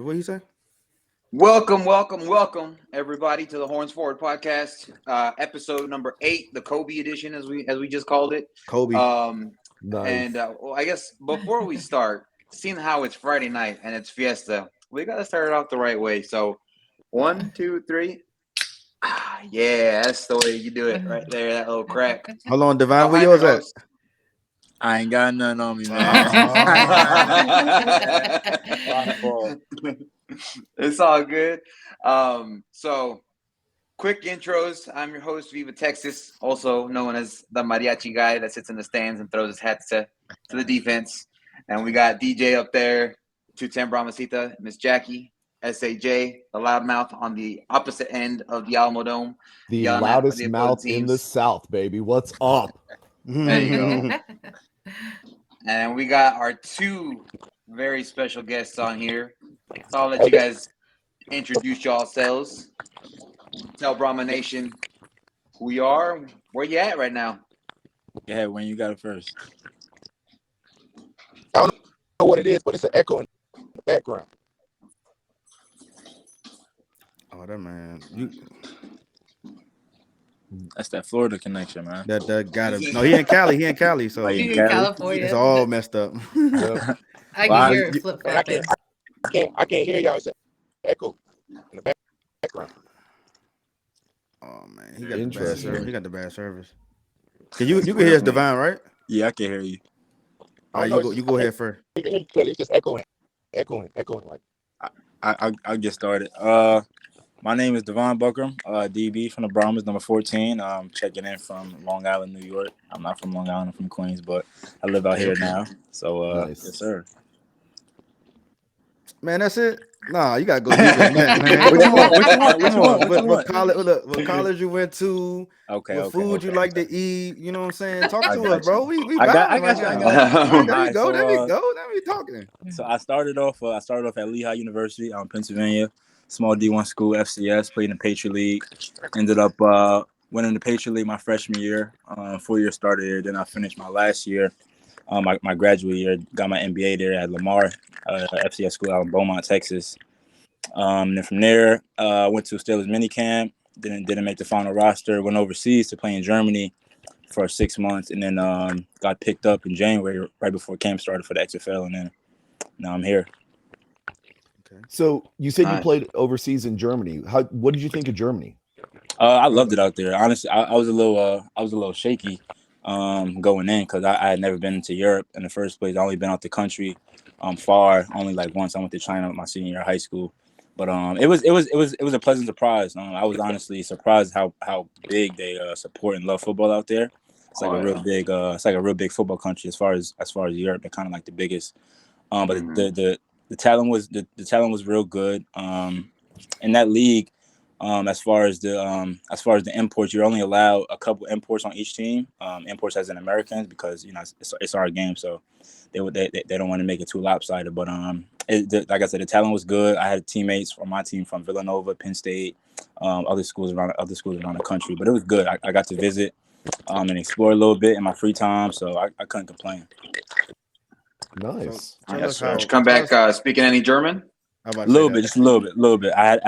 What he say? Welcome, everybody, to the Horns Forward podcast, episode number 8, the Kobe edition, as we just called it. Kobe. Nice. Well, I guess before we start, seeing how it's Friday night and it's Fiesta, we gotta start it off the right way. So, 1, 2, 3. Yeah, that's the way you do it, right there. That little crack. Hold on, Divine. Oh, Where hi, yours at? host. I ain't got nothing on me, man. My fault. It's all good. So quick intros. I'm your host, Viva Texas, also known as the mariachi guy that sits in the stands and throws his hats to the defense. And we got DJ up there, 210 Brahmasita, Miss Jackie, SAJ, the loudmouth on the opposite end of the Alamo Dome. The loudest mouth in the South, baby. What's up? There you go. And we got our two very special guests on here. So I'll let you guys introduce yourselves. Tell Brahma Nation who you are, where you at right now. Yeah, when you got it first. I don't know what it is, but it's an echo in the background. Oh, that man. That's that Florida connection, man. That got him. No, he in Cali. So He in California. it's all messed up. I can hear it flip flopping. I can't hear y'all. It's an echo in the background. Oh man, he got the bad Interesting. service. He got the bad service. Can you can hear us, Divine, right? Yeah, I can hear you. All right, you go ahead first. It's just echoing. Like I'll get started. My name is Devon Buckrham, DB from the Brahmas, number 14. Checking in from Long Island, New York. I'm not from Long Island, I'm from Queens, but I live out here now. So, Nice. yes, sir. Man, that's it. Nah, you gotta go deeper than that, man. Which one? What college you went to? Okay. Food you like to eat? You know what I'm saying? Talk I to got us, bro. We I got vibing you. right I now. got you. There we Alright, go. Now we talking. So I started off at Lehigh University, Pennsylvania, small D1 school, FCS. Played in the Patriot League. Ended up winning the Patriot League my freshman year. 4-year starter there. Then I finished my last year, my graduate year. Got my MBA there at Lamar FCS school out in Beaumont, Texas. Then from there, went to Steelers minicamp. Didn't make the final roster. Went overseas to play in Germany for 6 months, and then got picked up in January right before camp started for the XFL, and then now I'm here. So you said you Nice. played overseas in Germany. What did you think of Germany? I loved it out there. Honestly, I was a little shaky going in because I had never been to Europe in the first place. I only been out the country far, only like once. I went to China my senior year of high school, but it was a pleasant surprise. I was honestly surprised how big they support and love football out there. It's like a real big football country as far as Europe. They're kind of like the biggest. But the talent was real good. In that league, as far as the imports, you're only allowed a couple imports on each team. Imports as in Americans because it's our game, so they don't want to make it too lopsided. But like I said, the talent was good. I had teammates from my team from Villanova, Penn State, other schools around the country. But it was good. I got to visit and explore a little bit in my free time, so I couldn't complain. Nice. Tell Yes, us sir. how- Did you come back speaking any German? How about A little that? bit, just a little bit. I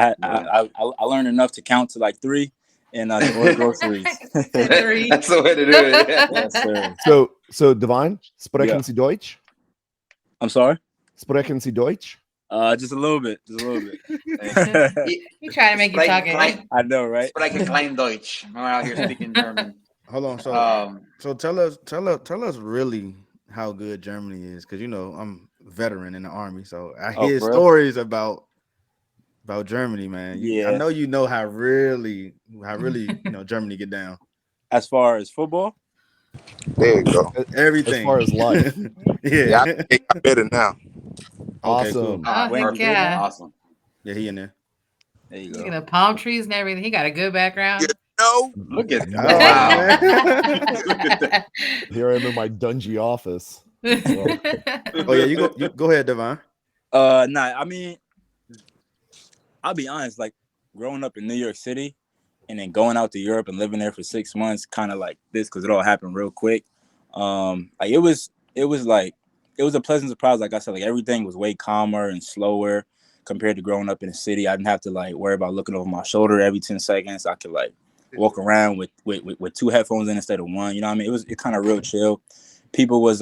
learned enough to count to like 3 and to order groceries. Three. That's the way to do it. Yeah. Yes, sir. So Divine, sprechen Sie Deutsch? I'm sorry. Sprechen Sie Deutsch? Just a little bit. You trying to make you talk again. I know, right? Sprechen klein Deutsch. We're out here speaking German. Hold on. So tell us really how good Germany is, because I'm a veteran in the army, so I hear for real? stories about Germany, man. Yeah. I know how really Germany get down. As far as football, there you go. Everything As far as life. Yeah, I better now. Okay, cool. Awesome. Oh, Perfect. yeah. Awesome. Yeah, he in there. there you Look at go. the palm trees and everything. He got a good background. No, Look at Oh, that. man. Wow. Here I am in my dungy office. Oh yeah, you go ahead, Devon. Nah, I mean, I'll be honest. Like growing up in New York City, and then going out to Europe and living there for 6 months, kind of like this, because it all happened real quick. Like it was a pleasant surprise. Like I said, like everything was way calmer and slower compared to growing up in the city. I didn't have to like worry about looking over my shoulder every 10 seconds. I could like walk around with 2 headphones in instead of one. You know what I mean? It kind of real chill. People was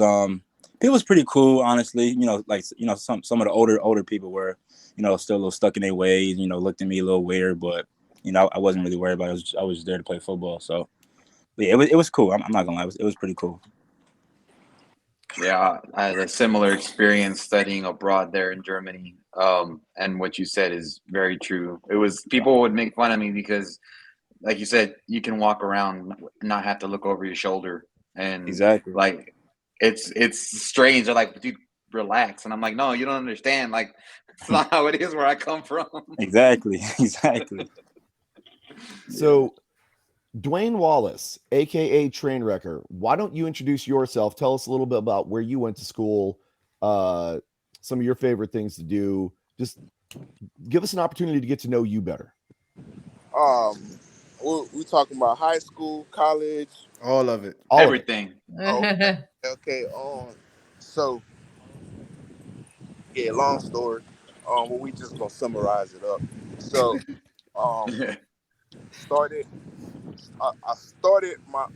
pretty cool, honestly. You know, like, you know, some of the older people were, you know, still a little stuck in their ways, you know, looked at me a little weird, but you know, I wasn't really worried about it. I was just there to play football. So but yeah, it was cool. I'm not gonna lie, it was pretty cool. Yeah, I had a similar experience studying abroad there in Germany. And what you said is very true. It was people would make fun of me because, like you said, you can walk around, not have to look over your shoulder, and Exactly. like it's strange. They're like, dude, relax, and I'm like, no, you don't understand. Like, it's not how it is where I come from. Exactly. So, Dwayne Wallace, aka Trainwrecker, why don't you introduce yourself? Tell us a little bit about where you went to school, some of your favorite things to do. Just give us an opportunity to get to know you better. We talking about high school, college, all of it, Everything. Okay. So yeah, long story. Well, we just gonna summarize it up. So, started. I started my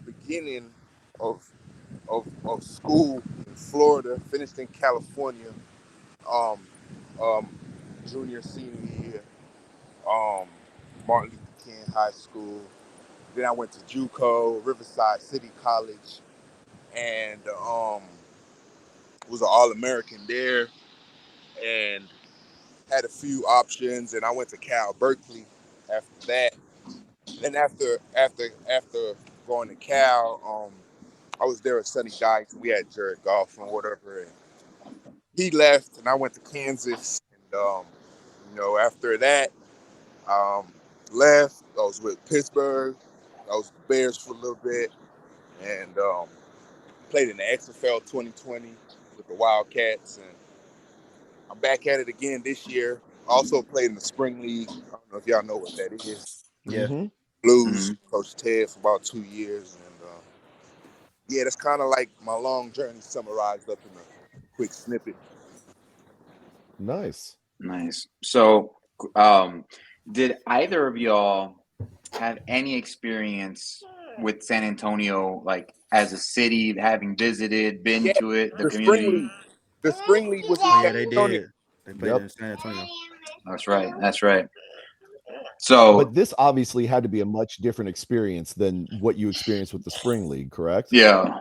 beginning of school in Florida. Finished in California. Um, um, Junior senior year. Martin Luther King High School. Then I went to JUCO, Riverside City College, and was an All-American there, and had a few options. And I went to Cal Berkeley after that. And after going to Cal, I was there with Sonny Dykes. We had Jared Goff and whatever, and he left, and I went to Kansas. And after that, left. I was with Pittsburgh. I was with the Bears for a little bit, and played in the XFL 2020 with the Wildcats, and I'm back at it again this year. Also played in the Spring League. I don't know if y'all know what that is. yeah. Mm-hmm. Blues, Coach Ted for about 2 years, and yeah, that's kind of like my long journey summarized up in a quick snippet. Nice. So, did either of y'all have any experience with San Antonio, like as a city, having visited, been to it, the community? The Spring League was in Yeah, San they Antonio. did. They played in San Antonio. That's right. So, but this obviously had to be a much different experience than what you experienced with the Spring League, correct? Yeah.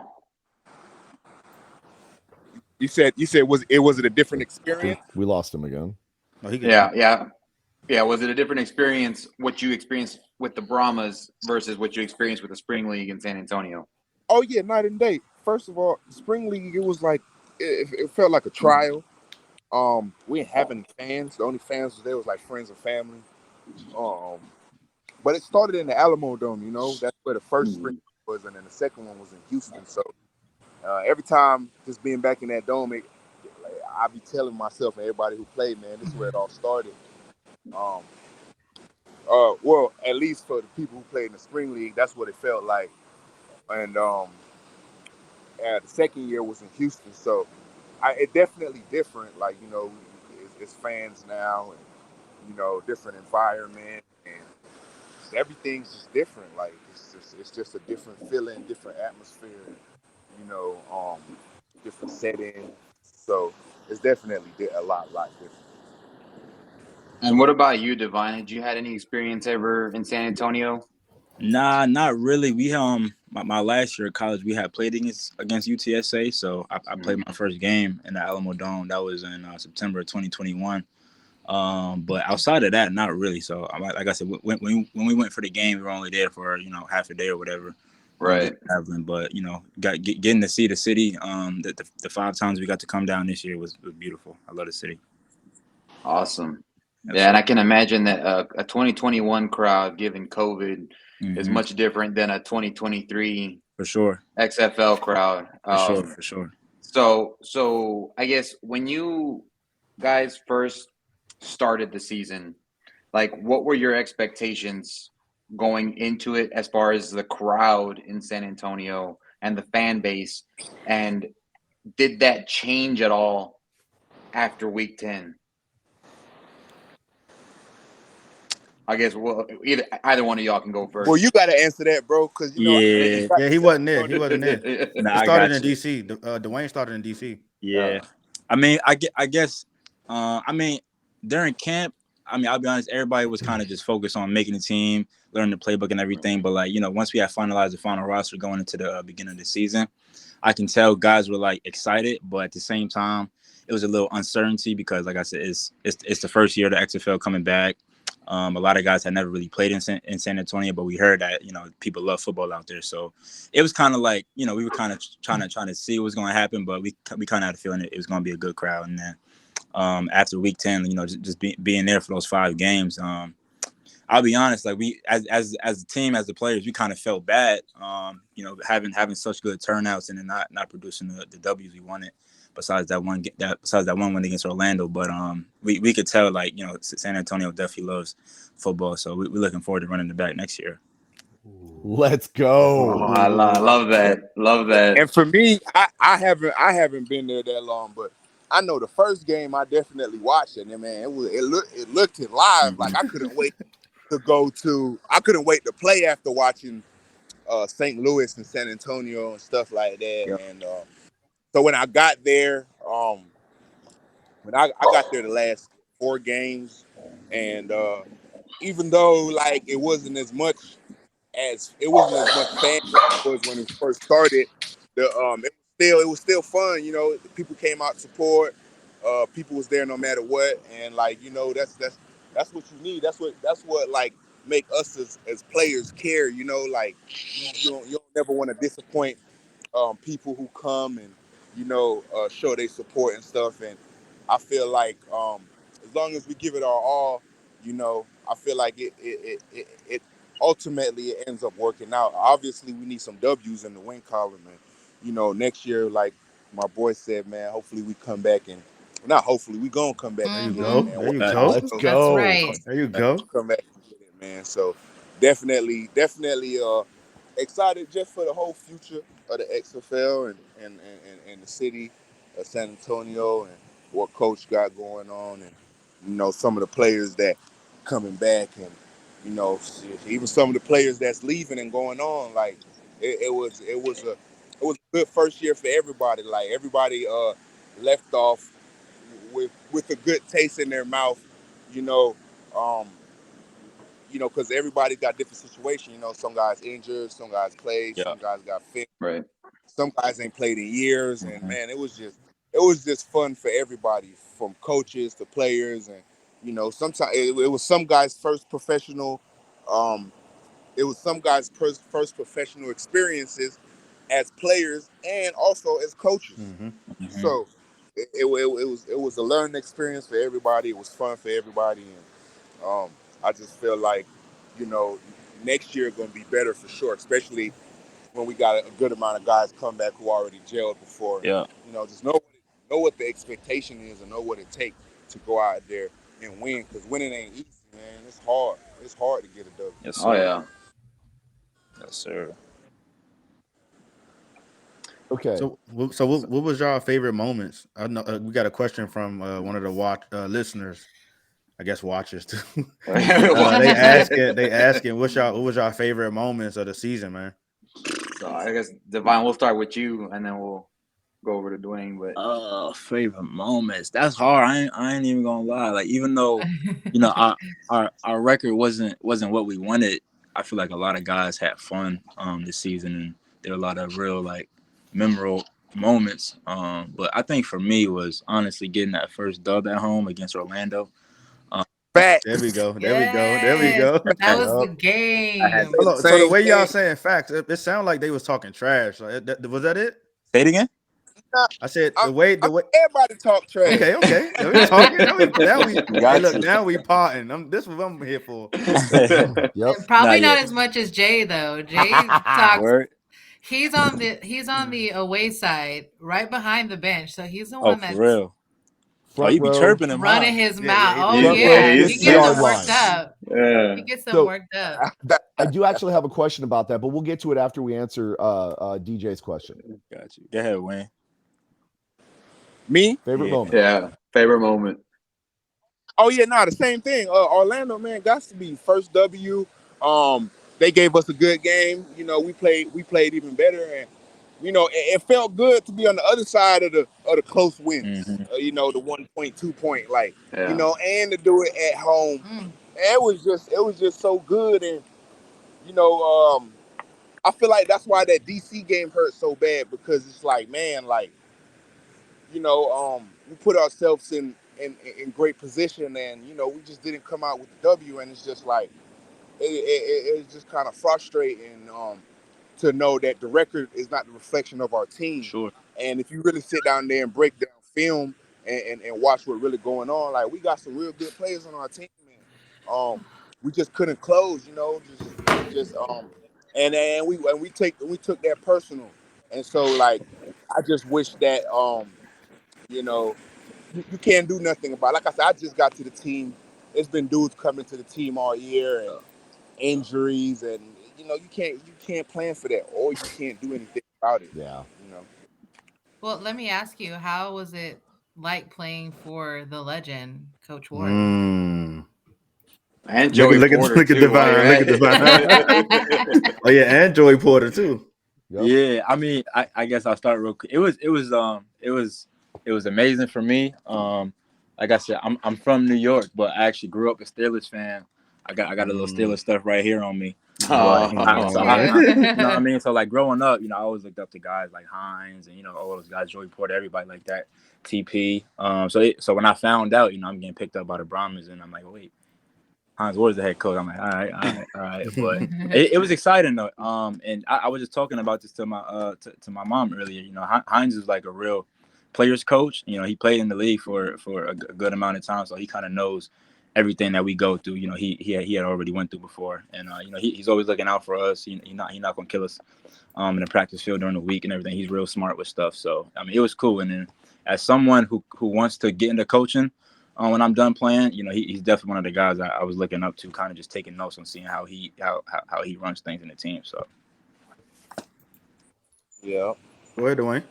You said was it a different experience? We lost him again. Oh, yeah. Was it a different experience what you experienced with the Brahmas versus what you experienced with the Spring League in San Antonio? Oh yeah, night and day. First of all, Spring League, it was like it felt like a trial. We didn't have any fans. The only fans was there was like friends and family. But it started in the Alamo Dome. You know, that's where the first Spring League was, and then the second one was in Houston. So every time just being back in that dome, I be telling myself and everybody who played, man, this is where it all started. Well, at least for the people who played in the Spring League, that's what it felt like. And the second year was in Houston, so it definitely different. Like, you know, it's fans now, and different environment, and everything's just different. Like it's just a different feeling, different atmosphere, different setting. So it's definitely a lot different. And what about you, Divine? Had you had any experience ever in San Antonio? Nah, not really. We my last year at college, we had played against UTSA, so I played my first game in the Alamo Dome. That was in September 2021. But outside of that, not really. So like I said, when we went for the game, we were only there for half a day or whatever. Right. Traveling, but getting to see the city. The 5 times we got to come down this year was beautiful. I love the city. Awesome. Yeah, and I can imagine that a 2021 crowd, given COVID, is much different than a 2023 for sure XFL crowd. For sure. So I guess when you guys first started the season, like what were your expectations going into it as far as the crowd in San Antonio and the fan base, and did that change at all after week 10? I guess either one of y'all can go first. Well, you got to answer that, bro, because you know. Yeah. Yeah, he wasn't in. He wasn't in. Nah, He I started got in you. DC. Dwayne started in DC. Yeah. I mean, I guess, I mean, during camp, I mean, I'll be honest, everybody was kind of just focused on making the team, learning the playbook and everything. But, like, you know, once we had finalized the final roster going into the beginning of the season, I can tell guys were, like, excited. But at the same time, it was a little uncertainty because, like I said, it's the first year of the XFL coming back. A lot of guys had never really played in San Antonio, but we heard that, you know, people love football out there. So it was kind of like, you know, we were kind of trying to see what was going to happen, but we kind of had a feeling it was going to be a good crowd. And then after week 10, you know, just being there for those 5 games, I'll be honest, like we as a team, as the players, we kind of felt bad, you know, having such good turnouts and then not producing the W's we wanted. Besides that one win against Orlando, but we could tell, like, you know, San Antonio definitely loves football, so we're looking forward to running it back next year. Let's go. Oh, I love that. Love that. And for me, I haven't been there that long, but I know the first game I definitely watched it, and man, it looked it live. Mm-hmm. Like I couldn't wait to play after watching St. Louis and San Antonio and stuff like that. Yep. And so when I got there, when I got there the last 4 games, and even though like it wasn't as much fan as it was when it first started, it was still fun. You know, people came out to support. People was there no matter what, and like, you know, that's what you need. That's what like make us as players care. You know, like you don't never want to disappoint people who come and, you know, show their support and stuff. And I feel like as long as we give it our all, you know, I feel like it ultimately it ends up working out. Obviously, we need some W's in the win column, and, you know, next year, like my boy said, man, hopefully we come back and not hopefully we gonna come back. There you And go. man. There you go. Let's That's go. right. There you go. Come back and get it, man. So definitely excited just for the whole future of the XFL and the city of San Antonio and what Coach got going on, and, you know, some of the players that coming back, and, you know, even some of the players that's leaving and going on. Like it was a good first year for everybody. Like everybody left off with a good taste in their mouth, you know. You know, because everybody got different situations. You know, some guys injured, some guys played, Yeah. some guys got fit. Right. Some guys ain't played in years, and Mm-hmm. man, it was just fun for everybody, from coaches to players, and, you know, sometimes it was some guys' first professional. It was some guys' first professional experiences as players and also as coaches. Mm-hmm. Mm-hmm. So it was a learning experience for everybody. It was fun for everybody, and I just feel like, you know, next year going to be better for sure, especially when we got a good amount of guys come back who already jailed before. Yeah. You know, just know what the expectation is and know what it takes to go out there and win, because winning ain't easy, man. It's hard. It's hard to get a W. Yes, sir. Oh yeah. Yes, sir. Okay. So what was y'all favorite moments? I know we got a question from one of the listeners, I guess watchers too. They asking what was y'all favorite moments of the season, man? So I guess Divine, we'll start with you, and then we'll go over to Dwayne. But Favorite moments. That's hard. I ain't even gonna lie. Like, even though, you know, our record wasn't what we wanted, I feel like a lot of guys had fun this season, and there were a lot of real, like, memorable moments. But I think for me was honestly getting that first dub at home against Orlando. Facts. There we go. Yes, that was the Yep. game. Hold on. So the Same way y'all thing. saying facts, it sounded like they was talking trash. Like, was that it? Say it again. I said the way. Everybody talk trash. Okay. Now we talking. Now we Got look. you. Now we potting. This is what I'm here for. Yep. Probably Not not yet. as much as Jay though. Jay talks. Word. He's on the away side, right behind the bench. So he's the Oh, one for that's real. Front You be row. chirping him, running huh? his Yeah, mouth. yeah, Oh Front row, yeah, he 50 gets yard them worked line. up. yeah. He gets them So- worked up. I do actually have a question about that, but we'll get to it after we answer DJ's question. Got you. Go ahead, Wayne. Me? Favorite Yeah. moment. Yeah. Favorite moment. Oh yeah, the same thing. Orlando, man, got to be first W. They gave us a good game. You know, we played even better, and you know, it felt good to be on the other side of the close wins. Mm-hmm. You know, the 1 point, 2 point, like you Yeah. know, and to do it at home. Mm. It was just so good, and you know, I feel like that's why that DC game hurt so bad because it's like, man, like you know, we put ourselves in great position, and you know, we just didn't come out with the W, and it's just like it's just kind of frustrating to know that the record is not the reflection of our team, Sure. and if you really sit down there and break down film and watch what's really going on, like we got some real good players on our team, and we just couldn't close, you know, just and we took that personal, and so like I just wish that you know, you can't do nothing about it. Like I said, I just got to the team. It's been dudes coming to the team all year and injuries, and you know, you can't plan for that, or you can't do anything about it. Yeah. You know. Well, let me ask you, how was it like playing for the legend, Coach Ward? Mm. And Look at Joey look at Porter look at too. While you're Divine. Look at at Divine. it. Oh yeah, and Joey Porter too. Yep. Yeah, I mean, I guess I'll start real quick. It was amazing for me. Like I said, I'm from New York, but I actually grew up a Steelers fan. I got a little Mm. Steelers stuff right here on me. But Look Oh at man. you know what I you. mean. So like growing up, you know, I always looked up to guys like Hines and you know all those guys, Joey Porter, everybody like that, TP. So when I found out, you know, I'm getting picked up by the Brahmas, and I'm like, wait, Hines Ward's the head coach. I'm like, all right, all right, all right. But it was exciting though. And I was just talking about this to my to my mom earlier. You know, Hines is like a real players coach. You know, he played in the league for a good amount of time, so he kind of knows everything that we go through. You know, he had already went through before, and you know, he's always looking out for us. He not gonna kill us in the practice field during the week and everything. He's real smart with stuff. So I mean, it was cool. And then as someone who wants to get into coaching, when I'm done playing, you know, he's definitely one of the guys I was looking up to, kind of just taking notes on seeing how he runs things in the team. So Yeah. Go ahead, Dwayne.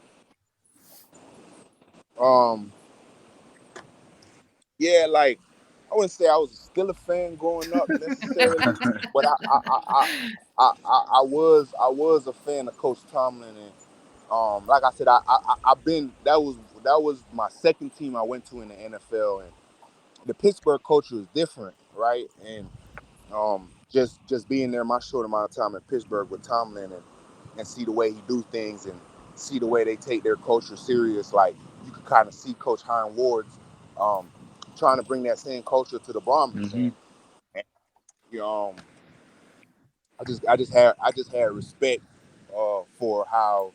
Um. Yeah. Like I wouldn't say I was a Steelers fan growing up necessarily, but I was a fan of Coach Tomlin, and like I said, I've been that was my second team I went to in the NFL, and the Pittsburgh culture is different, right? And just being there my short amount of time in Pittsburgh with Tomlin and see the way he do things and see the way they take their culture serious, like you could kind of see Coach Hines Ward's um, trying to bring that same culture to the Brahmas, hmm and you know, I just had respect for how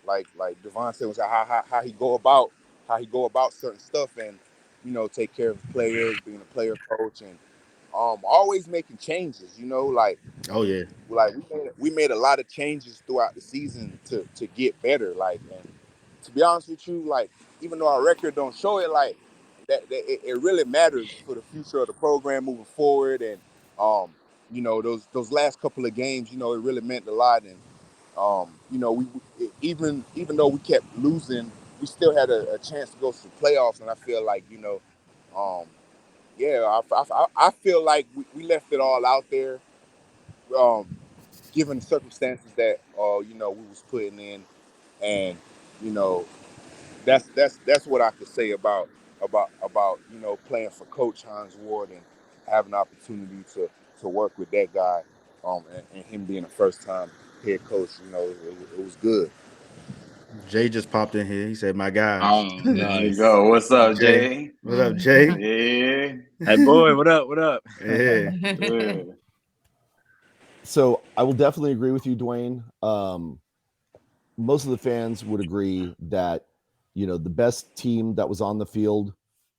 like Devon said was how he go about certain stuff, and you know, take care of his players, being a player coach, and always making changes. You know, Oh yeah. like we made a lot of changes throughout the season to get better. Like, and to be honest with you, like even though our record don't show it, like that it really matters for the future of the program moving forward. And um, you know, those last couple of games, you know, it really meant a lot. And you know, even though we kept losing, we still had a chance to go to the playoffs. And I feel like, you know, um, yeah, I feel like we left it all out there. Um, Given the circumstances that you know, we was putting in, and you know, that's what I could say about you know, playing for Coach Hines Ward and having an opportunity to work with that guy, and him being a first time head coach. You know, it was good. Jay just popped in here. He said, "My guys." Oh, there you nice. go. What's up, Jay, Jay? what up, Jay? Yeah. Hey boy, what up? What up? Yeah. Yeah. So I will definitely agree with you, Dwayne. Most of the fans would agree that the best team that was on the field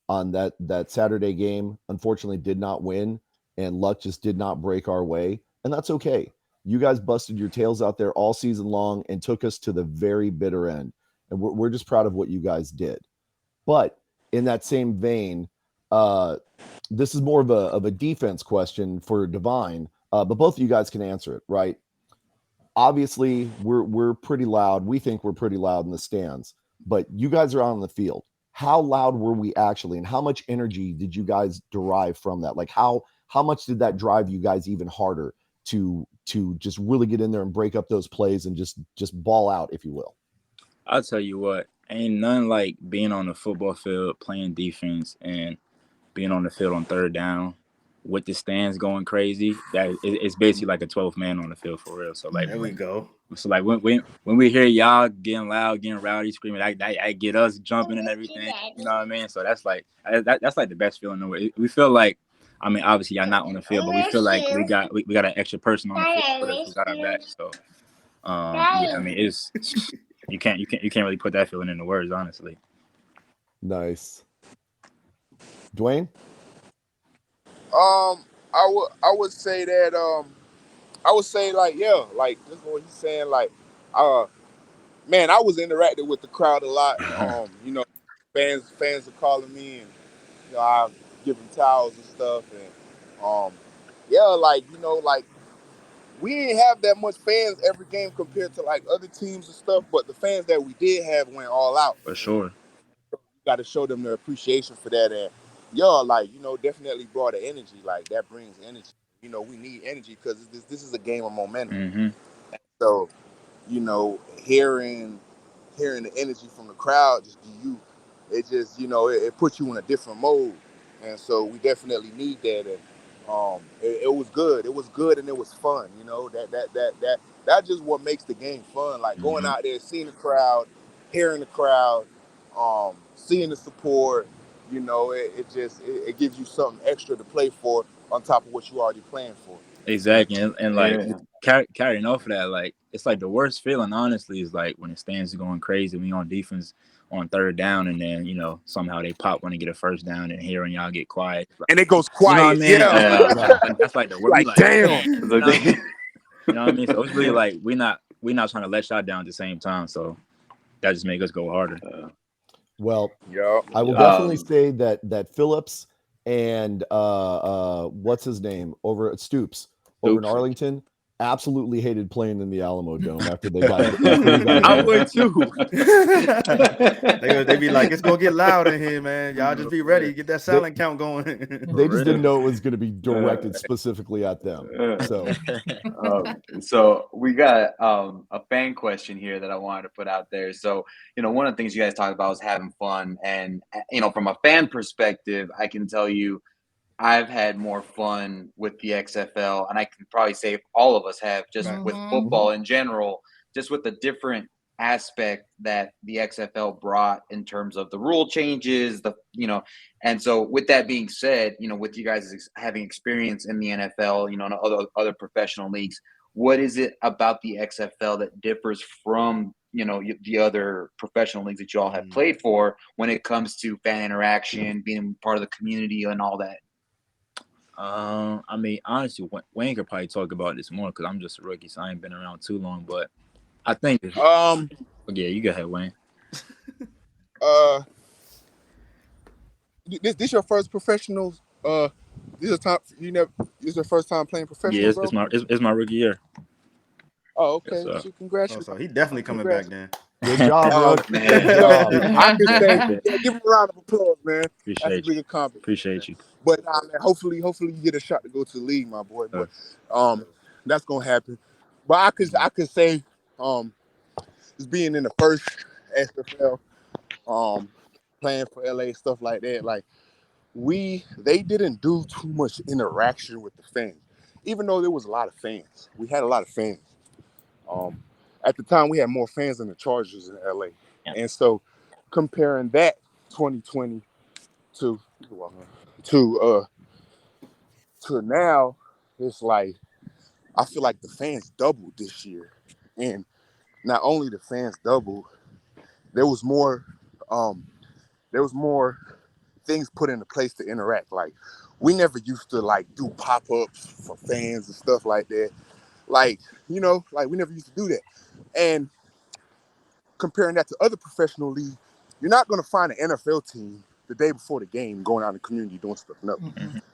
on that Saturday game unfortunately did not win, and luck just did not break our way, and that's okay. You guys busted your tails out there all season long and took us to the very bitter end, and we're just proud of what you guys did. But in that same vein, uh, this is more of a defense question for Divine, but both of you guys can answer it, right? Obviously, we're pretty loud. We think we're pretty loud in the stands, but you guys are out on the field. how loud were we actually, and how much energy did you guys derive from that? Like how much did that drive you guys even harder to just really get in there and break up those plays and just ball out, if you will? I'll tell you what, ain't nothing like being on the football field playing defense and being on the field on third down with the stands going crazy. It's basically like a 12th man on the field for real. So like There we go. when we hear y'all getting loud, getting rowdy, screaming, that get us jumping and everything. You know what I mean? So that's like that's like the best feeling in the way. We feel like, I mean, obviously y'all not on the field, but we feel like we got an extra person on the field with us who got our back. So yeah, I mean, it's you can't really put that feeling into words, honestly. Nice. Dwayne? I would say that I would say like like just what he's saying, like man, I was interacting with the crowd a lot. You know, fans are calling me, and you know, I give them towels and stuff, and yeah, like you know, like we didn't have that much fans every game compared to like other teams and stuff, but the fans that we did have went all out. For sure. You got to show them their appreciation for that, and y'all, like you know, definitely brought the energy. Like that brings energy. You know, we need energy because this is a game of momentum. Mm-hmm. So, you know, hearing the energy from the crowd just give you, it just, you know, it puts you in a different mode. And so we definitely need that. And it was good. It was good and it was fun. You know, that's just what makes the game fun. Like going out there, seeing the crowd, hearing the crowd, seeing the support, you know, it gives you something extra to play for on top of what you already playing for. Exactly, and like carrying off of that, like it's like the worst feeling, honestly, is like when the stands are going crazy, we on defense on third down, and then you know somehow they pop when they get a first down, and hearing y'all get quiet, And it goes you know what I quiet, mean? yeah. That's like the word. We Like, damn. You know what I mean? You know what I mean? So it's really like we not trying to let y'all down at the same time, so that just make us go harder. Well, yeah. I will definitely say that Phillips and what's his name over at Stoops over in Arlington absolutely hated playing in the Alamo Dome after they got. I would too. They be like, it's gonna get loud in here, man. Y'all just be ready. Get that silent count going. They just didn't know it was going to be directed specifically at them. So we got a fan question here that I wanted to put out there. So, you know, one of the things you guys talked about was having fun. And, you know, from a fan perspective, I can tell you I've had more fun with the XFL. And I can probably say all of us have just with football in general, just with the different aspect that the XFL brought in terms of the rule changes, and so with that being said, you know, with you guys having experience in the NFL, you know, and other professional leagues, what is it about the XFL that differs from, you know, the other professional leagues that you all have played for when it comes to fan interaction, being part of the community and all that? I mean, honestly, Wayne could probably talk about this more because I'm just a rookie, so I ain't been around too long. But I think, yeah, you go ahead, Wayne. This your first professional? This is time this is your first time playing professional? Yeah, bro? it's my rookie year. Oh, okay. Yes, So congratulations. So he definitely coming back then. Good job, bro. Good job. I can say, give him a round of applause, man. That's a big accomplishment. Appreciate you. But man, hopefully you get a shot to go to the league, my boy. But that's gonna happen. But I could say, just being in the first XFL, playing for LA, stuff like that, like they didn't do too much interaction with the fans, even though there was a lot of fans. We had a lot of fans. At the time, we had more fans than the Chargers in LA, and so comparing that 2020 to now, it's like I feel like the fans doubled this year, and not only the fans doubled, there was more things put into place to interact. Like we never used to like do pop-ups for fans and stuff like that. Like, you know, like we never used to do that. And comparing that to other professional leagues, you're not going to find an NFL team the day before the game going out in the community doing stuff. No.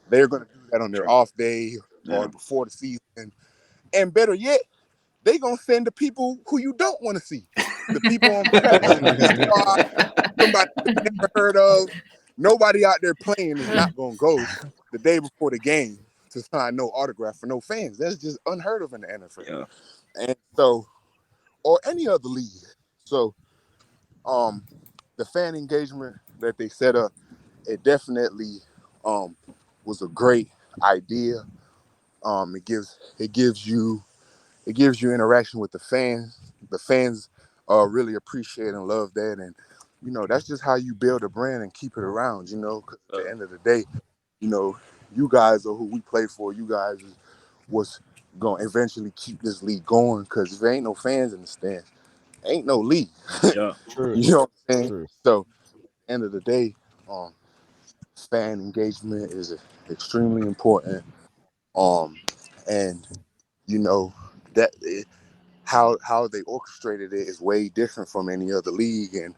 They're going to do that on their off day or before the season. And better yet, they're going to send the people who you don't want to see. the people on campus and the squad, somebody you never heard of. Nobody out there playing is not gonna go the day before the game to sign no autograph for no fans. That's just unheard of in the NFL. Yeah. And so, or any other league. So, um, the fan engagement that they set up, it definitely was a great idea. It gives you interaction with the fans. The fans really appreciate and love that, and that's just how you build a brand and keep it around. 'Cause at the end of the day, you know, you guys are who we play for. You guys is what's gonna eventually keep this league going. Because if there ain't no fans in the stands, ain't no league. Yeah. Truth. You know what I'm saying? Truth. So, at the end of the day, um, fan engagement is extremely important. Um, and you know that how they orchestrated it is way different from any other league, and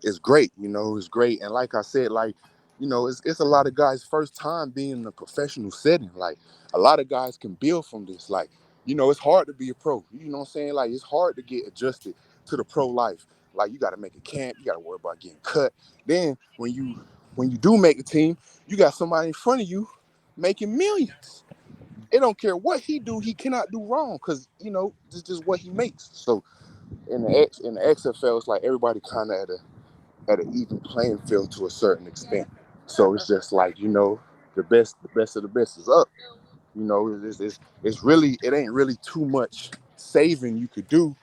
it's great. It's great. And like I said, like it's a lot of guys' first time being in a professional setting. Like a lot of guys can build from this. Like it's hard to be a pro. You know what I'm saying? Like it's hard to get adjusted to the pro life. Like you got to make a camp. You got to worry about getting cut. Then when you do make a team, you got somebody in front of you making millions. It don't care what he do, he cannot do wrong because this is just what he makes. So in the XFL, it's like everybody kind of at an even playing field to a certain extent. So it's just like the best of the best is up. It's really it ain't really too much saving you could do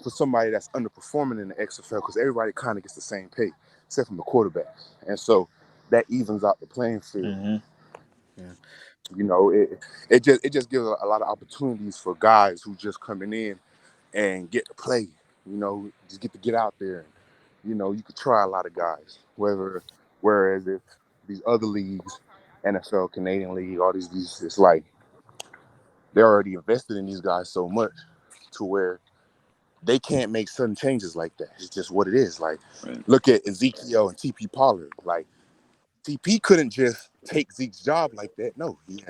for somebody that's underperforming in the XFL because everybody kind of gets the same pay except from the quarterback, and so that evens out the playing field. Mm-hmm. Yeah. It just gives a lot of opportunities for guys who just coming in and get to play. Just get to get out there. You could try a lot of guys. Whereas if these other leagues, NFL, Canadian League, all these, it's like they're already invested in these guys so much to where they can't make sudden changes like that. It's just what it is. Like, Right. look at Ezekiel and TP Pollard. Like, TP couldn't just take Zeke's job like that. No, he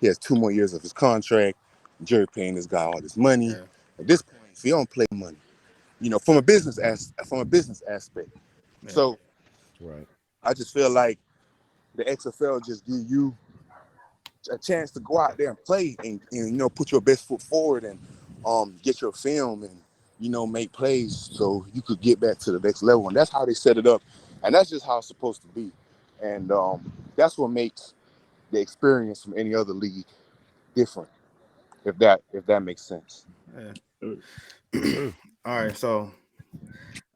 has 2 more years of his contract. Jerry paying this guy all this money. Yeah. At this point, if you don't play money, from a business aspect. Yeah. So Right. I just feel like the XFL just give you a chance to go out there and play and put your best foot forward and get your film and make plays so you could get back to the next level. And that's how they set it up, and that's just how it's supposed to be. And that's what makes the experience from any other league different, if that makes sense. Yeah. True. All right, so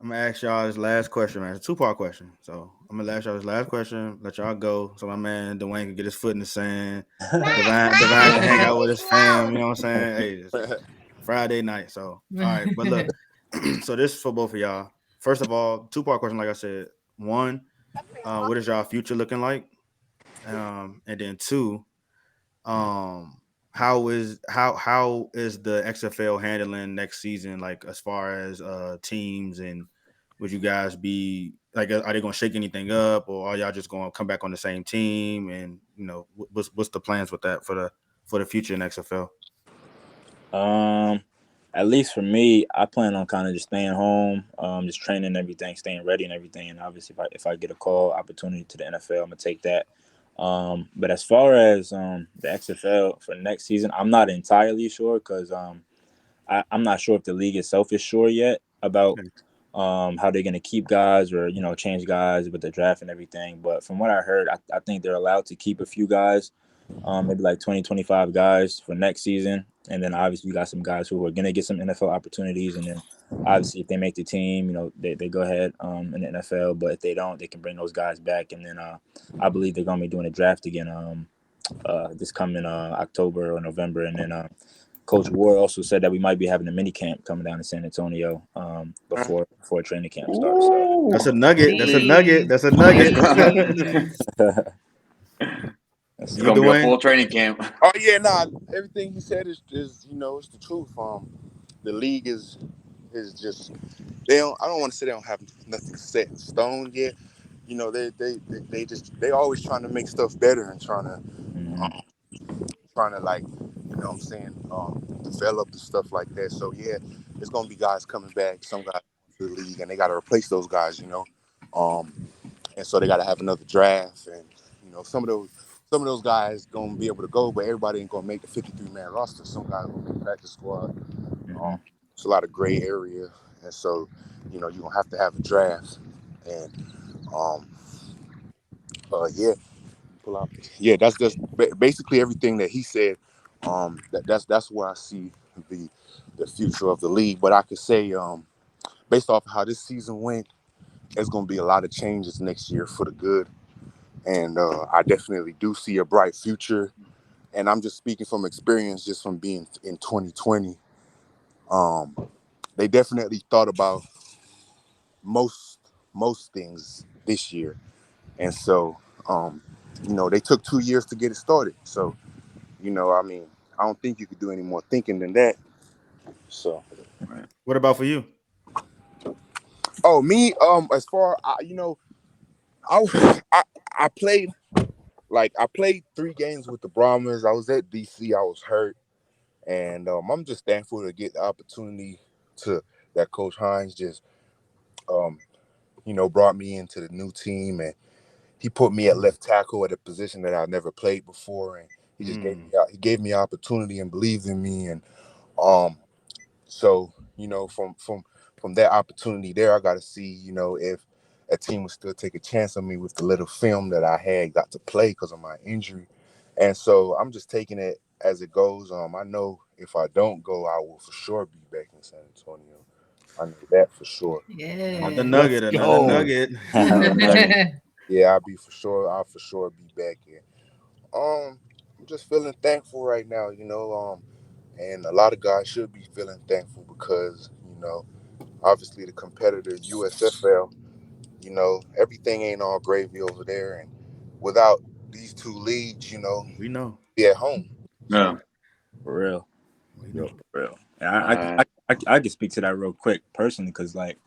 I'm gonna ask y'all this last question, man. It's a two-part question. So I'm gonna ask y'all this last question, let y'all go, so my man Dwayne can get his foot in the sand. Divine can hang out with his fam. You know what I'm saying? Hey, it's Friday night. So all right, but look, so this is for both of y'all. First of all, two-part question, like I said. One, what is y'all future looking like? And then two, um, how is the XFL handling next season? Like as far as teams, and would you guys be like, are they gonna shake anything up, or are y'all just gonna come back on the same team? And what's the plans with that for the future in XFL? At least for me, I plan on kind of just staying home, just training and everything, staying ready and everything. And obviously, if I get a call opportunity to the NFL, I'm gonna take that. But as far as the XFL for next season, I'm not entirely sure because I'm not sure if the league itself is sure yet about how they're gonna keep guys or change guys with the draft and everything. But from what I heard, I think they're allowed to keep a few guys, maybe like 20, 25 guys for next season. And then obviously we got some guys who are going to get some NFL opportunities. And then obviously if they make the team, they go ahead in the NFL. But if they don't, they can bring those guys back. And then I believe they're going to be doing a draft again this coming October or November. And then Coach Ward also said that we might be having a mini camp coming down to San Antonio before training camp starts. So That's a nugget. That's a nugget. Dang. That's a nugget. that's It's You, gonna be a Dwayne? full training camp. Oh yeah, nah. Everything he said is it's the truth. The league is just they don't. I don't want to say they don't have nothing set in stone yet. They always trying to make stuff better and mhm. trying to like what I'm saying develop the stuff like that. So yeah, there's gonna be guys coming back. Some guys to the league, and they got to replace those guys, and so they got to have another draft, and some of those guys gonna be able to go, but everybody ain't gonna make the 53-man roster. Some guys gonna make practice squad. It's a lot of gray area, and so you're gonna have to have a draft, and pull out. Yeah, that's just basically everything that he said. That's where I see the future of the league. But I could say, based off of how this season went, there's going to be a lot of changes next year for the good, and I definitely do see a bright future. And I'm just speaking from experience, just from being in 2020. They definitely thought about most things this year, and so they took 2 years to get it started. So I don't think you could do any more thinking than that. So, What about for you? oh, me, as far I played I played 3 games with the Brahmas. I was at DC. I was hurt, and I'm just thankful to get the opportunity to that Coach Hines just brought me into the new team, and he put me at left tackle at a position that I never played before, and he just gave me opportunity and believed in me, and so from that opportunity there, I got to see if a team would still take a chance on me with the little film that I had got to play because of my injury, and so I'm just taking it as it goes. I know if I don't go, I will for sure be back in San Antonio. I know that for sure. Another Yeah. nugget. Another nugget. Yeah, I'll for sure be back here. I'm just feeling thankful right now, and a lot of guys should be feeling thankful because, obviously the competitor USFL, everything ain't all gravy over there, and without these 2 leagues, We know. be at home. No. For real. We know. For real. And I can speak to that real quick personally because like.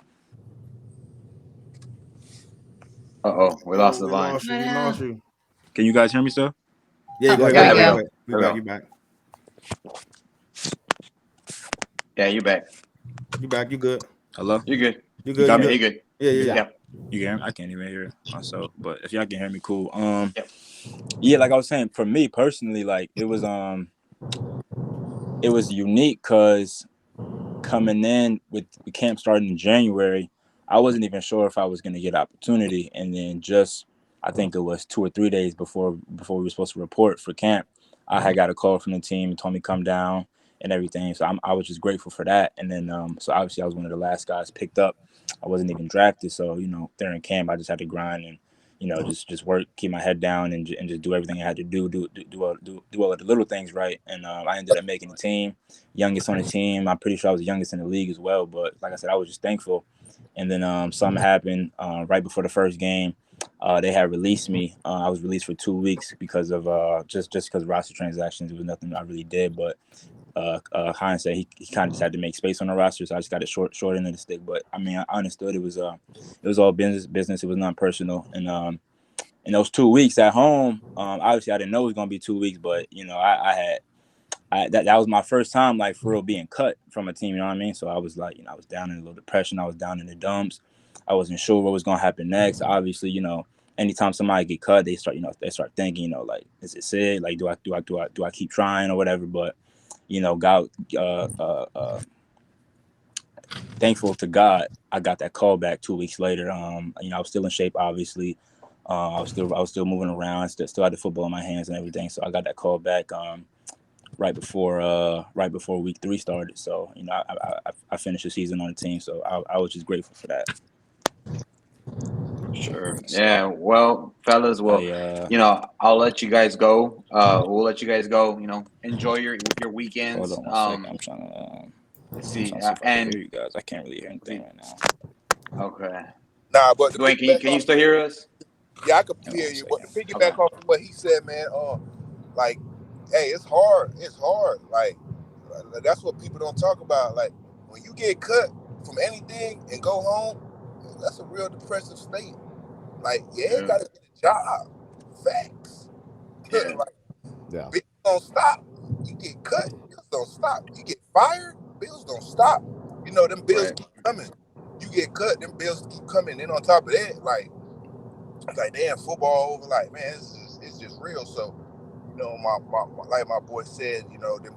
We lost the We line. lost you. We lost you. Can you guys hear me still? Yeah, go there ahead. we Go go. ahead. You back. You back. Yeah, you back. You back. You good. Hello? You good. You You good. got You me? You good. good. Yeah. Yeah. You can hear me? I can't even hear myself. But if y'all can hear me, cool. Yep. Yeah, like I was saying, for me personally, like it was unique because coming in with the camp starting in January, I wasn't even sure if I was going to get opportunity. And then just, I think it was 2 or 3 days before we were supposed to report for camp, I had got a call from the team and told me come down and everything. So I was just grateful for that. And then, so obviously I was one of the last guys picked up. I wasn't even drafted. So, during camp, I just had to grind and, just work, keep my head down and just do everything I had to do all of the little things right. And I ended up making the team. Youngest on the team. I'm pretty sure I was the youngest in the league as well. But like I said, I was just thankful. And then something happened right before the first game. They had released me. I was released for 2 weeks because of just because of roster transactions. It was nothing I really did. But Hines said he kind of just had to make space on the roster, so I just got a short end of the stick. But I mean, I understood it was all business. It was not personal. And in those 2 weeks at home, obviously I didn't know it was gonna be 2 weeks, but that was my first time like for real being cut from a team, you know what I mean? So I was like, I was down in a little depression. I was down in the dumps. I wasn't sure what was gonna happen next. Obviously, anytime somebody get cut, they start thinking, like, is it Sid? Like, do I keep trying or whatever? But God, thankful to God, I got that call back 2 weeks later. I was still in shape, obviously. I was still moving around, still had the football in my hands and everything. So I got that call back right before week 3 started. So I finished the season on the team. So I was just grateful for that. Sure. So, Yeah. Well, fellas, I'll let you guys go. We'll let you guys go. Enjoy your weekends. hold on 1 second. I'm trying to See, see if I can and hear you guys. I can't really hear anything right now. okay. Nah, but the Dwayne, piggyback can you off, still hear us? yeah, I could Hold on hear 1 you. But the second. piggyback Okay. off of what he said, man, like, hey, it's hard. It's hard. Like, that's what people don't talk about. Like, when you get cut from anything and go home, that's a real depressive state. Like, yeah, Yeah. gotta get a job. Facts. Yeah. Like, Yeah. bills don't stop. You get cut, bills don't stop. You get fired, bills don't stop. Them bills Right. keep coming. you get cut, them bills keep coming. And on top of that, like damn, football over. Like, man, it's just real. So, you know, my like my boy said, you know, them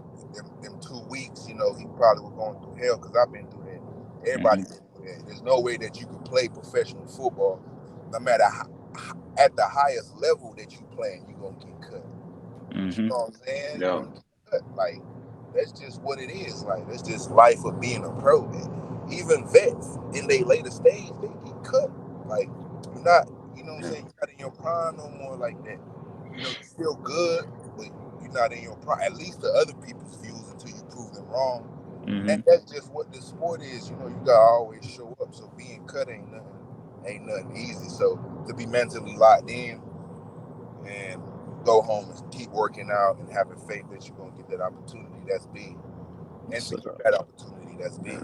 2 weeks, you know, he probably was going through hell because I've been through that. Everybody been through that. There's no way that you can play professional football, no matter how, at the highest level that you playing, you're gonna get cut. You know what I'm saying? Yeah. You're gonna get cut. Like, that's just what it is. Like, that's just life of being a pro. And even vets in their later stage, they get cut. Like, you're not, you know what I'm saying? You're not in your prime no more like that. You know, you're still good, but you're not in your prime. At least the other people's views until you prove them wrong. And that's just what the sport is. You know, you gotta always show up. So being cut ain't nothing easy. So to be mentally locked in and go home and keep working out and having faith that you're gonna get that opportunity, that's big. And to get that opportunity, that's big.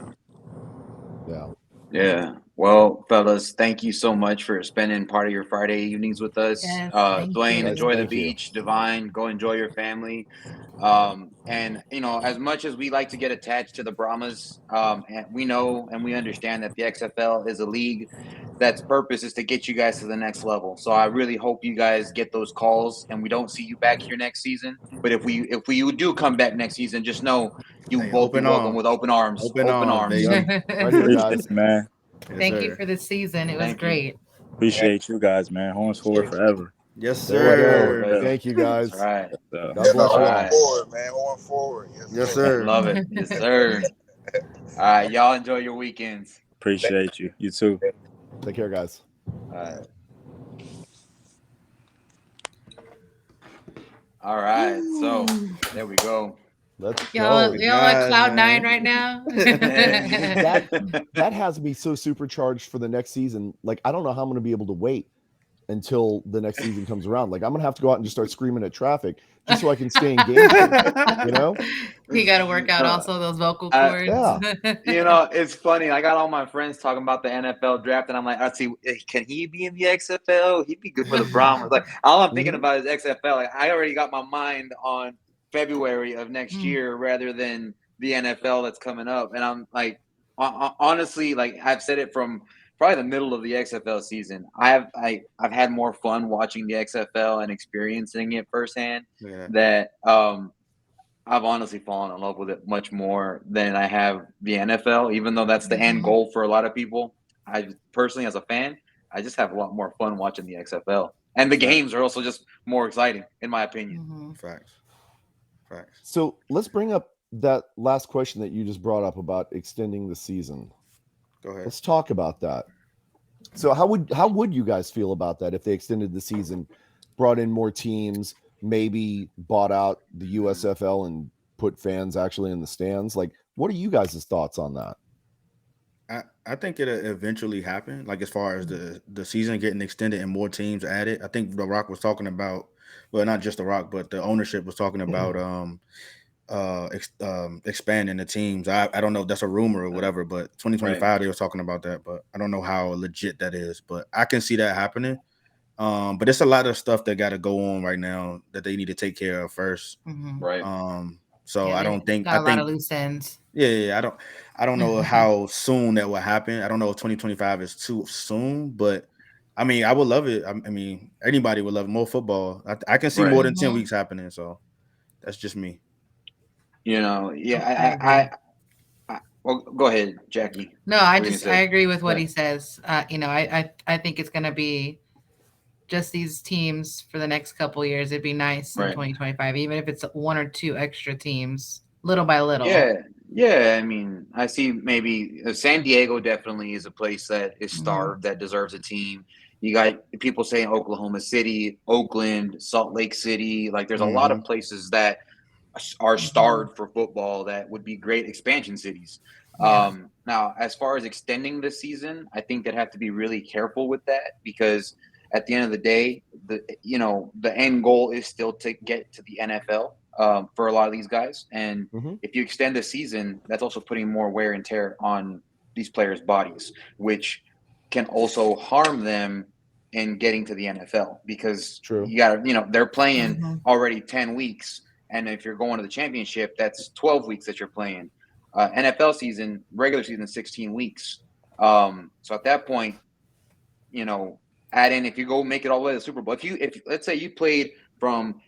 Yeah. Well, fellas, thank you so much for spending part of your Friday evenings with us. Yes, Dwayne, you. enjoy the Thank you. beach. Divine, go enjoy your family. And you know, as much as we like to get attached to the Brahmas, and we know and we understand that the XFL is a league that's purpose is to get you guys to the next level. So I really hope you guys get those calls and we don't see you back here next season. But if we do come back next season, just know you Hey, both be open welcome arms. with open arms. Open arms, baby. Yep. Right here, Appreciate guys. it, man. Yes, Thank you sir. for the season. It was Thank you. great. Appreciate you guys, man. Horns forward forever. Yes, There we go. sir. Forever. Thank you, That's guys. right. So, God bless you all. Right. Forward, man. On forward. Yes, I sir. love it. Yes, sir. All right, y'all enjoy your weekends. appreciate you. You too. Take care, guys. All right. So there we go. Let's Y'all, go. y'all on Guys, cloud man. 9 right now. That has me so supercharged for the next season. Like, I don't know how I'm going to be able to wait until the next season comes around. Like, I'm going to have to go out and just start screaming at traffic just so I can stay engaged. You know? You got to work out also those vocal cords. Yeah. You know, it's funny. I got all my friends talking about the NFL draft, and I'm like, I see. Can he be in the XFL? He'd be good for the Brahmas. Like, all I'm thinking about is XFL. Like, I already got my mind on February of next year rather than the NFL that's coming up. And I'm like, honestly, like I've said it from probably the middle of the XFL season. I've had more fun watching the XFL and experiencing it firsthand. Yeah. That I've honestly fallen in love with it much more than I have the NFL, even though that's the end goal for a lot of people. I personally, as a fan, I just have a lot more fun watching the XFL. And the games are also just more exciting, in my opinion. Facts. So let's bring up that last question that you just brought up about extending the season. Go ahead. Let's talk about that. So how would you guys feel about that if they extended the season, brought in more teams, maybe bought out the USFL and put fans actually in the stands? Like, what are you guys' thoughts on that? I think it'll eventually happen. Like, as far as the season getting extended and more teams added. I think The Rock was talking about, well, not just The Rock, but the ownership was talking about expanding the teams. I don't know if that's a rumor or whatever, but 2025 they was talking about that, but I don't know how legit that is. But I can see that happening. But there's a lot of stuff that got to go on right now that they need to take care of first. Right. So I don't think got a lot of loose ends. Yeah. I don't know how soon that will happen. I don't know if 2025 is too soon, but I mean, I would love it. I mean, anybody would love more football. I can see more than 10 weeks happening. So that's just me. You know, yeah, I well, go ahead, Jackie. No, I agree with what he says. You know, I think it's going to be just these teams for the next couple of years. It'd be nice in 2025, even if it's one or two extra teams, little by little. Yeah. I mean, I see maybe San Diego definitely is a place that is starved, that deserves a team. You got people saying Oklahoma City, Oakland, Salt Lake City. Like, there's a lot of places that are starved for football that would be great expansion cities. Now, as far as extending the season, I think they'd have to be really careful with that, because at the end of the day, the end goal is still to get to the NFL for a lot of these guys. And if you extend the season, that's also putting more wear and tear on these players' bodies, which can also harm them in getting to the NFL, because you got to, they're playing already 10 weeks. And if you're going to the championship, that's 12 weeks that you're playing. NFL season, regular season, 16 weeks. So at that point, add in, if you go make it all the way to the Super Bowl, if let's say you played from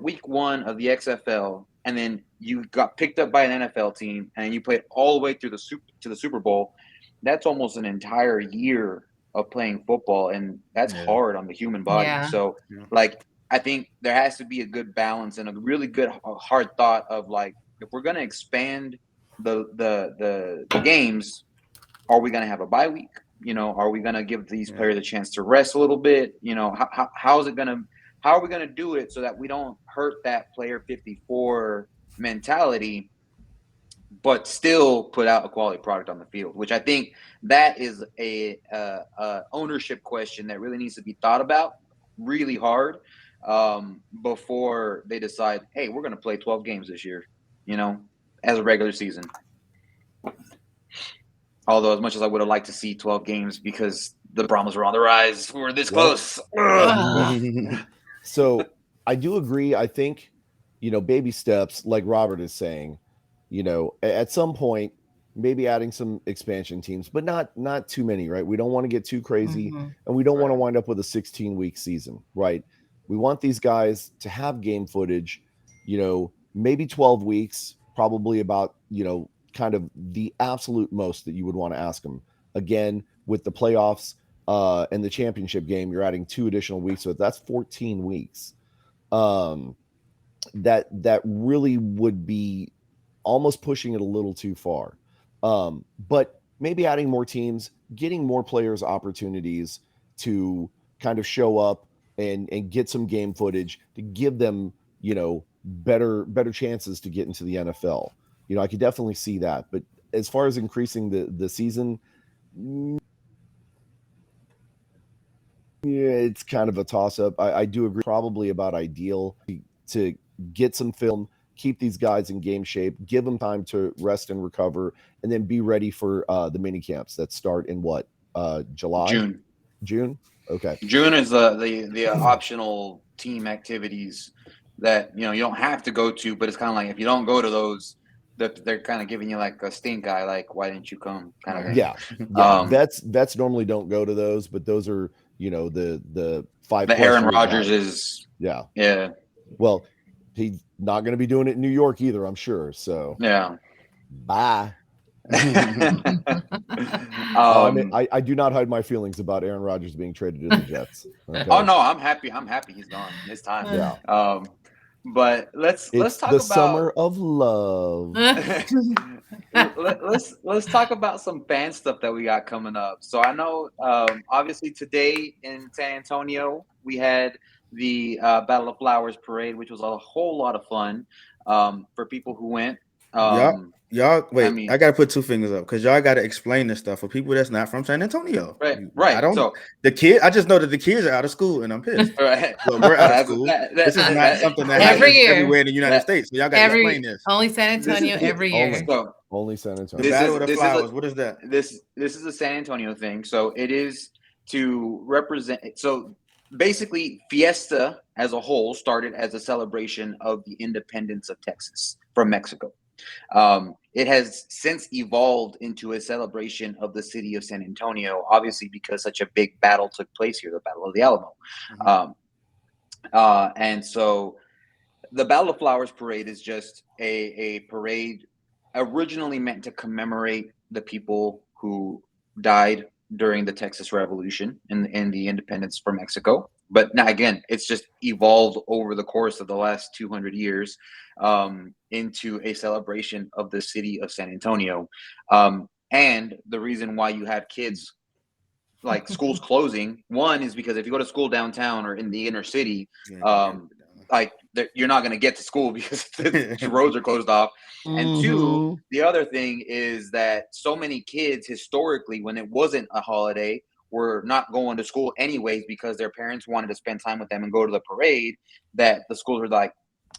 week 1 of the XFL, and then you got picked up by an NFL team, and you played all the way through to the Super Bowl, that's almost an entire year of playing football, and that's hard on the human body. Yeah. So, I think there has to be a good balance and a really good hard thought of if we're going to expand the games, are we going to have a bye week? Are we going to give these players a chance to rest a little bit? How are we going to do it so that we don't hurt that player 54 mentality, but still put out a quality product on the field? Which I think that is a ownership question that really needs to be thought about really hard before they decide, hey, we're going to play 12 games this year, as a regular season. Although, as much as I would have liked to see 12 games because the Brahmas were on the rise, we were this close. So I do agree. I think, baby steps, like Robert is saying, at some point, maybe adding some expansion teams, but not too many, right? We don't want to get too crazy, and we don't want to wind up with a 16-week season, right? We want these guys to have game footage, maybe 12 weeks, probably about, kind of the absolute most that you would want to ask them. Again, with the playoffs and the championship game, you're adding 2 additional weeks, so that's 14 weeks. That really would be almost pushing it a little too far. But maybe adding more teams, getting more players opportunities to kind of show up and get some game footage to give them, better chances to get into the NFL. I could definitely see that. But as far as increasing the season, it's kind of a toss-up. I do agree, probably about ideal to get some film, keep these guys in game shape, give them time to rest and recover, and then be ready for the mini camps that start in what, July? June? Okay. June is the optional team activities that you don't have to go to, but it's kind of like if you don't go to those, they're kind of giving you like a stink eye, like why didn't you come, kind of thing. Yeah. Vets normally don't go to those, but those are the 5. The Aaron Rodgers is yeah. Well, he's not going to be doing it in New York either, I'm sure. So bye. I do not hide my feelings about Aaron Rodgers being traded to the Jets. Okay? Oh no, I'm happy he's gone. It's time. Yeah. But let's talk the about summer of love. let's talk about some fan stuff that we got coming up. So I know obviously today in San Antonio we had the Battle of Flowers parade, which was a whole lot of fun for people who went. Y'all wait, I gotta put 2 fingers up because y'all gotta explain this stuff for people that's not from San Antonio. Right. I don't know. I just know that the kids are out of school and I'm pissed. Right. Well, we're out of school. This is not something that happens everywhere in the United States. So y'all gotta explain this. Only San Antonio every year. Only San Antonio. The Battle of the Flowers. What is that? This is a San Antonio thing. So it is to represent. So basically, Fiesta as a whole started as a celebration of the independence of Texas from Mexico. It has since evolved into a celebration of the city of San Antonio, obviously because such a big battle took place here, the Battle of the Alamo. And so the Battle of Flowers parade is just a parade originally meant to commemorate the people who died during the Texas Revolution and the independence from Mexico. But now, again, it's just evolved over the course of the last 200 years into a celebration of the city of San Antonio. And the reason why you have kids, like schools closing, one is because if you go to school downtown or in the inner city, you're not going to get to school because the roads are closed off. And 2, the other thing is that so many kids historically, when it wasn't a holiday, were not going to school anyways because their parents wanted to spend time with them and go to the parade, that the schools were like,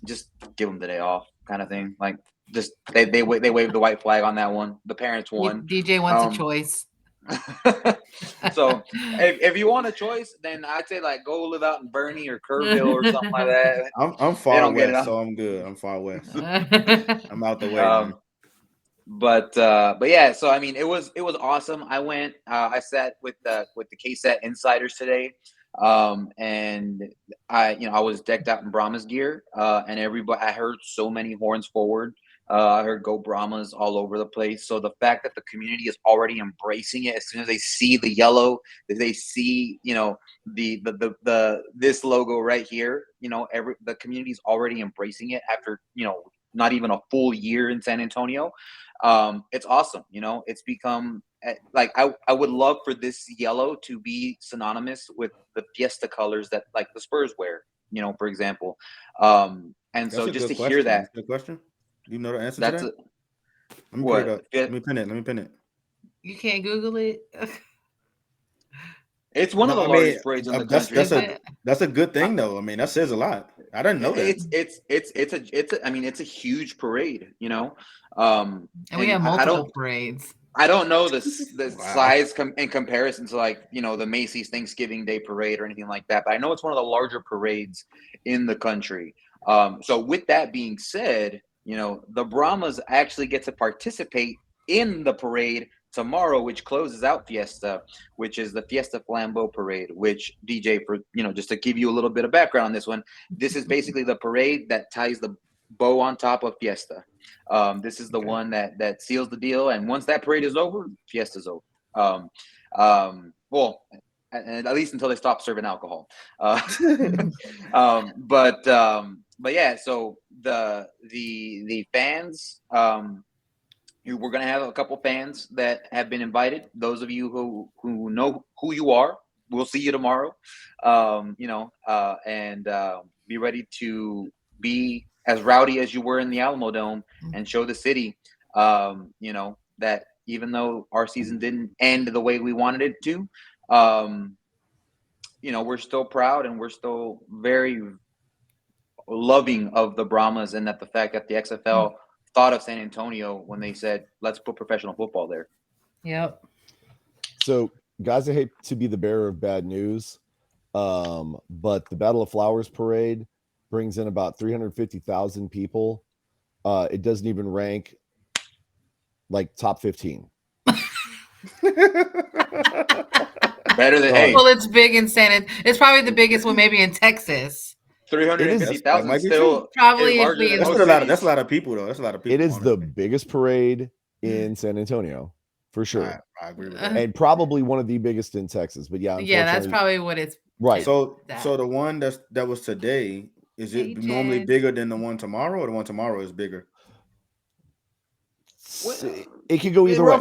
just give them the day off kind of thing. Like just they waved the white flag on that one. The parents won. DJ wants a choice. So if you want a choice, then I'd say like go live out in Bernie or Kerrville or something like that. I'm far west, so I'm good. I'm far west. I'm out the way. But yeah, so I mean, it was awesome. I went, I sat with the KSET insiders today, and I was decked out in Brahmas gear, and everybody, I heard so many horns forward. I heard "Go Brahmas" all over the place. So the fact that the community is already embracing it, as soon as they see the yellow, as they see, the this logo right here, the community is already embracing it after, not even a full year in San Antonio. It's awesome. It's become like, I would love for this yellow to be synonymous with the Fiesta colors that like the Spurs wear, for example. And That's so a just to good hear question. that, That's a good question. You know the answer that's to a, that? Let me put it what up. Let me pin it. Let me pin it. You can't Google it. it's one of No, the I mean largest parades in the that's country. Is it? that's a good thing though. I mean that says a lot. I didn't know that. I mean, it's a huge parade, And we and have multiple parades. I don't know the Wow. size in comparison to like, the Macy's Thanksgiving Day parade or anything like that, but I know it's one of the larger parades in the country. So with that being said, the Brahmas actually get to participate in the parade tomorrow, which closes out Fiesta, which is the Fiesta Flambeau parade, which DJ, for, just to give you a little bit of background on this one, this is basically the parade that ties the bow on top of Fiesta. This is the one that seals the deal, and once that parade is over, Fiesta's over. Well, at least until they stop serving alcohol. But yeah, so the fans, we're gonna have a couple fans that have been invited. Those of you who know who you are, we'll see you tomorrow. And be ready to be as rowdy as you were in the Alamo Dome and show the city, that even though our season didn't end the way we wanted it to, we're still proud and we're still very loving of the Brahmas, and that the fact that the XFL thought of San Antonio when they said, let's put professional football there. Yep. So, guys, I hate to be the bearer of bad news, but the Battle of Flowers parade brings in about 350,000 people. It doesn't even rank like top 15. Better than, hey, Well, it's big in it's probably the biggest one, maybe in Texas. 350,000 still probably is larger than That's most a lot. cities. That's a lot of people though. That's a lot of people. It is the biggest parade in San Antonio for sure. I agree with that. And probably one of the biggest in Texas. But yeah, that's probably what it's right. So the one that was today, is it normally bigger than the one tomorrow, or the one tomorrow is bigger? It could go either way.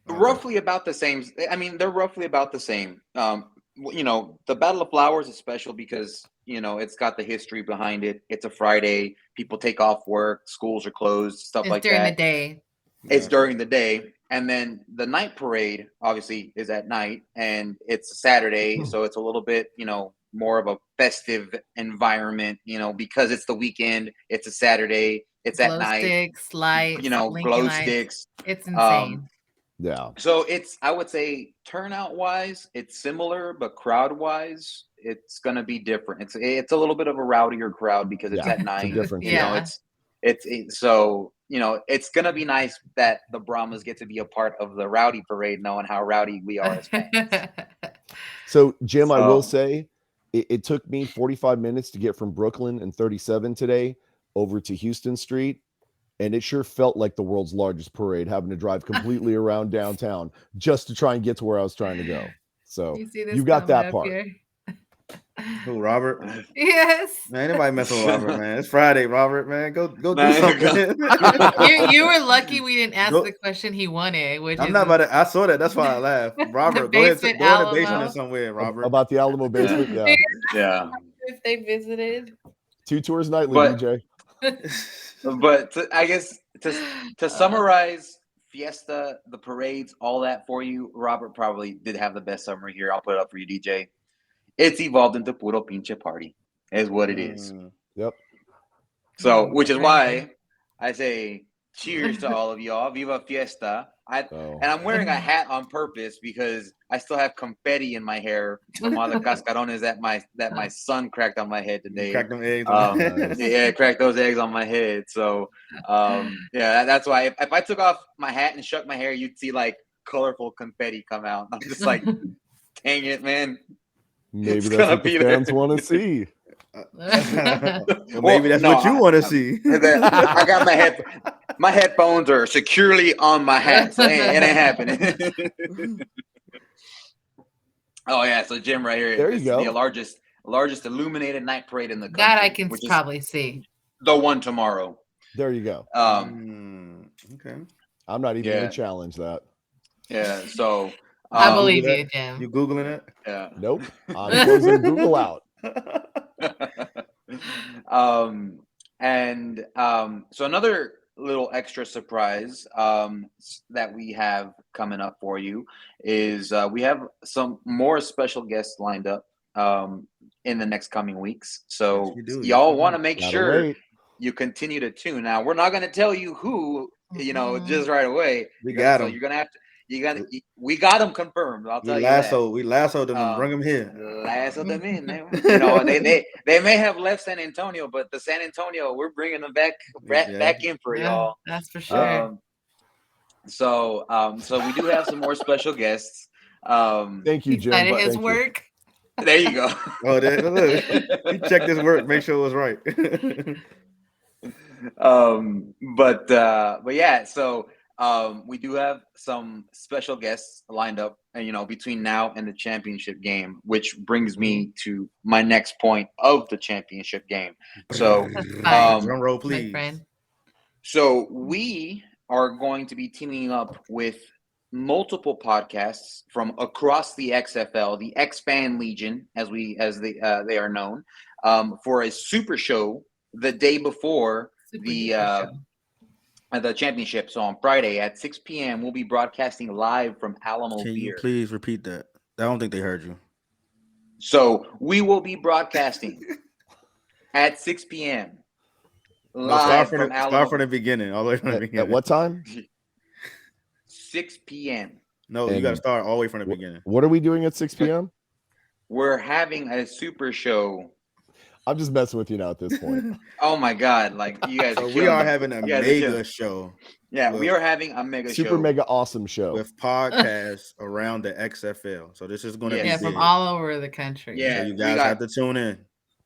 Roughly about the same. I mean, they're roughly about the same. The Battle of Flowers is special because, it's got the history behind it. It's a Friday. People take off work. Schools are closed. Stuff like that. It's during the day. It's during the day. And then the night parade, obviously, is at night. And it's a Saturday. So it's a little bit, more of a festive environment, because it's the weekend. It's a Saturday. It's at night. Sticks, lights, glow sticks. It's insane. Yeah. So I would say turnout wise, it's similar, but crowd wise, it's gonna be different. It's a little bit of a rowdier crowd because it's at night. It's a different so it's gonna be nice that the Brahmas get to be a part of the rowdy parade, knowing how rowdy we are as fans. So Jim, I will say it took me 45 minutes to get from Brooklyn and 37 today over to Houston Street. And it sure felt like the world's largest parade, having to drive completely around downtown just to try and get to where I was trying to go. So you got that part. Who, Robert? Yes. Man, anybody messing with Robert, man. It's Friday, Robert, man. Go do something. You were lucky we didn't ask the question he wanted. Which I'm not about to. I saw that. That's why I laughed. Robert, go ahead. Go in the basement somewhere, Robert. About the Alamo basement, yeah. Yeah. If they visited. 2 tours nightly, DJ. But I guess to summarize Fiesta, the parades, all that for you, Robert probably did have the best summary here. I'll put it up for you, DJ. It's evolved into puro pinche party, is what it is. Yep. So, which is why I say cheers to all of y'all. Viva Fiesta. And I'm wearing a hat on purpose because I still have confetti in my hair from all the cascarones that my son cracked on my head today. Crack them eggs. Nice. Yeah, cracked those eggs on my head. So yeah, that's why if I took off my hat and shook my hair, you'd see like colorful confetti come out. I'm just like, dang it, man. Maybe It's that's gonna what the be there. fans want to see. Well, maybe that's what you want to see. I got my headphones are securely on my hat, so it ain't happening. Oh yeah, so Jim right here. There This you is the go. largest illuminated night parade in the country. That I can which is probably see. the one tomorrow. There you go. Okay. I'm not even Yeah. going to challenge that. Yeah, so I believe Google you, that? Jim. You Googling it? yeah. Nope. I'm closing Google out. So another little extra surprise that we have coming up for you is we have some more special guests lined up in the next coming weeks. So Yes, you do. y'all Yes, you want to do. make Gotta sure wait. you continue to tune. Now we're not going to tell you who, just right away. We got So him. you're gonna have to. We got them confirmed. I'll tell you that. We lassoed them and bring them here. Last of them in. They may have left San Antonio, but the San Antonio, we're bringing them back in for y'all. That's for sure. So we do have some more special guests. Thank you, He Jim. cited his Thank you. work. There you go. Oh, look. You check this work, make sure it was right. But yeah, so we do have some special guests lined up, between now and the championship game, which brings me to my next point of the championship game. So, drum roll, My please. friend. so we are going to be teaming up with multiple podcasts from across the XFL, the X-Fan Legion, as they are known, for a super show the day before the championship. So on Friday at 6 p.m., we'll be broadcasting live from Alamo Can you Beer. please repeat that? I don't think they heard you. So we will be broadcasting at 6 p.m. live from Alamo. Start from the beginning. All the way from the beginning. At what time? 6 p.m. No, you got to start all the way from the beginning. What are we doing at 6 p.m.? We're having a super show. I'm just messing with you now at this point. Oh my God! Like you guys. So we are having a mega show. Yeah, we are having a mega Super show. mega awesome show With podcasts around the XFL. So this is going to be from big. all over the country. Yeah, So you guys have to tune in.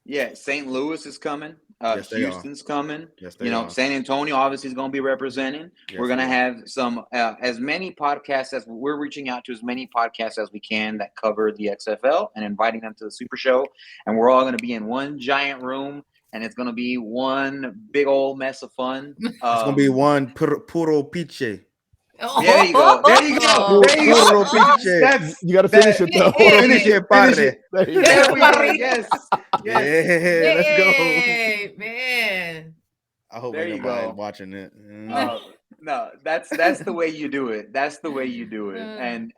Yeah, St. Louis is coming. Yes, they Houston's coming. Yes, they are. San Antonio obviously is going to be representing. Yes, we're going to they have some as many podcasts as we're reaching out to as many podcasts as we can that cover the XFL and inviting them to the Super Show. And we're all going to be in one giant room, and it's going to be one big old mess of fun. It's going to be one puro piche. There you go. There you go. There you go. Puro piche. You got to finish it though. Finish it, padre. There you There go. we go. Yes. Yeah, let's go. Hey, man. I hope There ain't you nobody go. watching it. No, that's the way you do it. That's the way you do it. And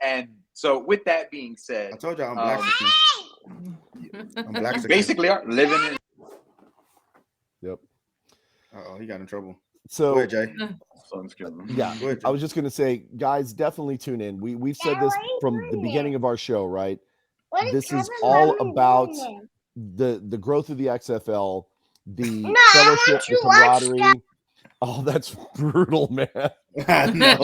so with that being said, I told y'all I'm black. I'm black. Basically, are living in. Yep. Uh-oh, he got in trouble. So Go ahead, Jay. yeah, Go ahead, Jay. I was just gonna say, guys, definitely tune in. We've said this from the beginning of our show, right? This is all about the growth of the XFL, the fellowship, the camaraderie. Oh, that's brutal, man. I know.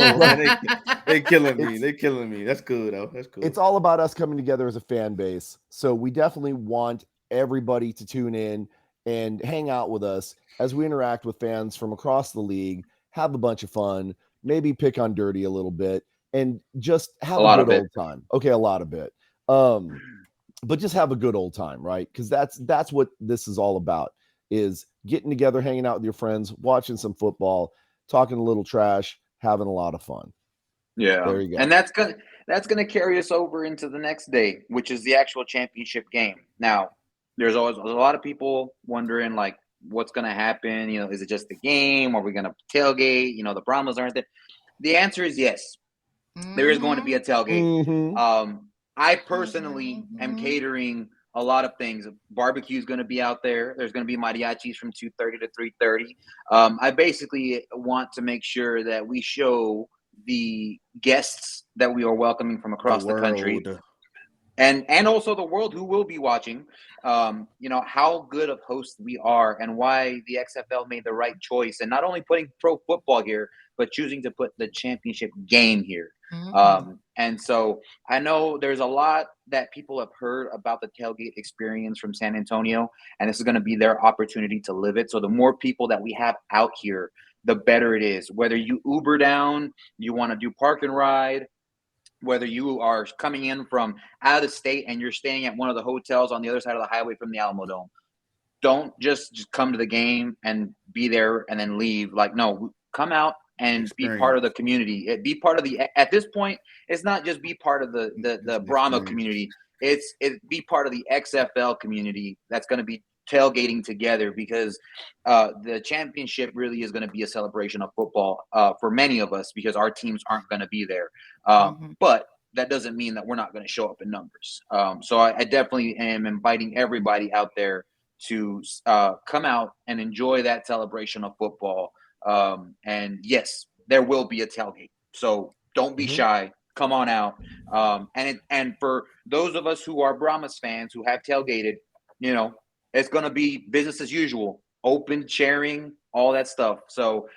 They killing me. They killing me. That's good though. That's cool. It's all about us coming together as a fan base. So we definitely want everybody to tune in and hang out with us as we interact with fans from across the league, have a bunch of fun, maybe pick on Dirty a little bit, and just have a good old time. Okay, a lot of it. But just have a good old time, right? Because that's what this is all about, is getting together, hanging out with your friends, watching some football, talking a little trash, having a lot of fun. Yeah. There you go. And that's gonna carry us over into the next day, which is the actual championship game. Now, there's always a lot of people wondering, like, what's gonna happen? Is it just the game? Are we gonna tailgate? The Brahmas aren't there. The answer is yes. There is going to be a tailgate. Mm-hmm. I personally am catering a lot of things. Barbecue is going to be out there. There's going to be mariachis from 2:30 to 3:30. I basically want to make sure that we show the guests that we are welcoming from across the country. And also the world who will be watching, how good of hosts we are and why the XFL made the right choice. And not only putting pro football here, but choosing to put the championship game here. And so I know there's a lot that people have heard about the tailgate experience from San Antonio, and this is going to be their opportunity to live it. So the more people that we have out here, the better it is. Whether you Uber down, you want to do park and ride, whether you are coming in from out of state and you're staying at one of the hotels on the other side of the highway from the Alamo Dome, don't just come to the game and be there and then leave. Like, no, come out and be part of the community. Be part of the, at this point, it's not just be part of the Brahma community. It's be part of the XFL community that's going to be tailgating together, because the championship really is going to be a celebration of football for many of us, because our teams aren't going to be there. But that doesn't mean that we're not going to show up in numbers. So I definitely am inviting everybody out there to come out and enjoy that celebration of football. And yes, there will be a tailgate. So don't be shy. Come on out. And for those of us who are Brahmas fans who have tailgated, it's going to be business as usual, open, sharing, all that stuff. So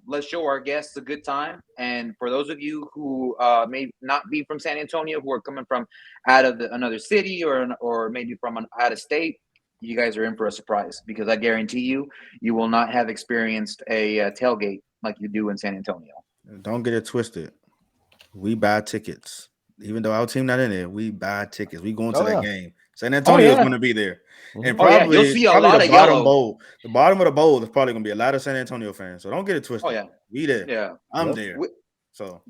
let's show our guests a good time. And for those of you who may not be from San Antonio, who are coming from out of another city or maybe from out of state, you guys are in for a surprise, because I guarantee you will not have experienced a tailgate like you do in San Antonio. Don't get it twisted. We buy tickets. Even though our team not in there, we buy tickets. We going to that game. San Antonio is going to be there. And probably, you'll see a lot the of bottom yellow. bowl. The bottom of the bowl is probably going to be a lot of San Antonio fans. So don't get it twisted. Oh, yeah. We there. Yeah. I'm there. So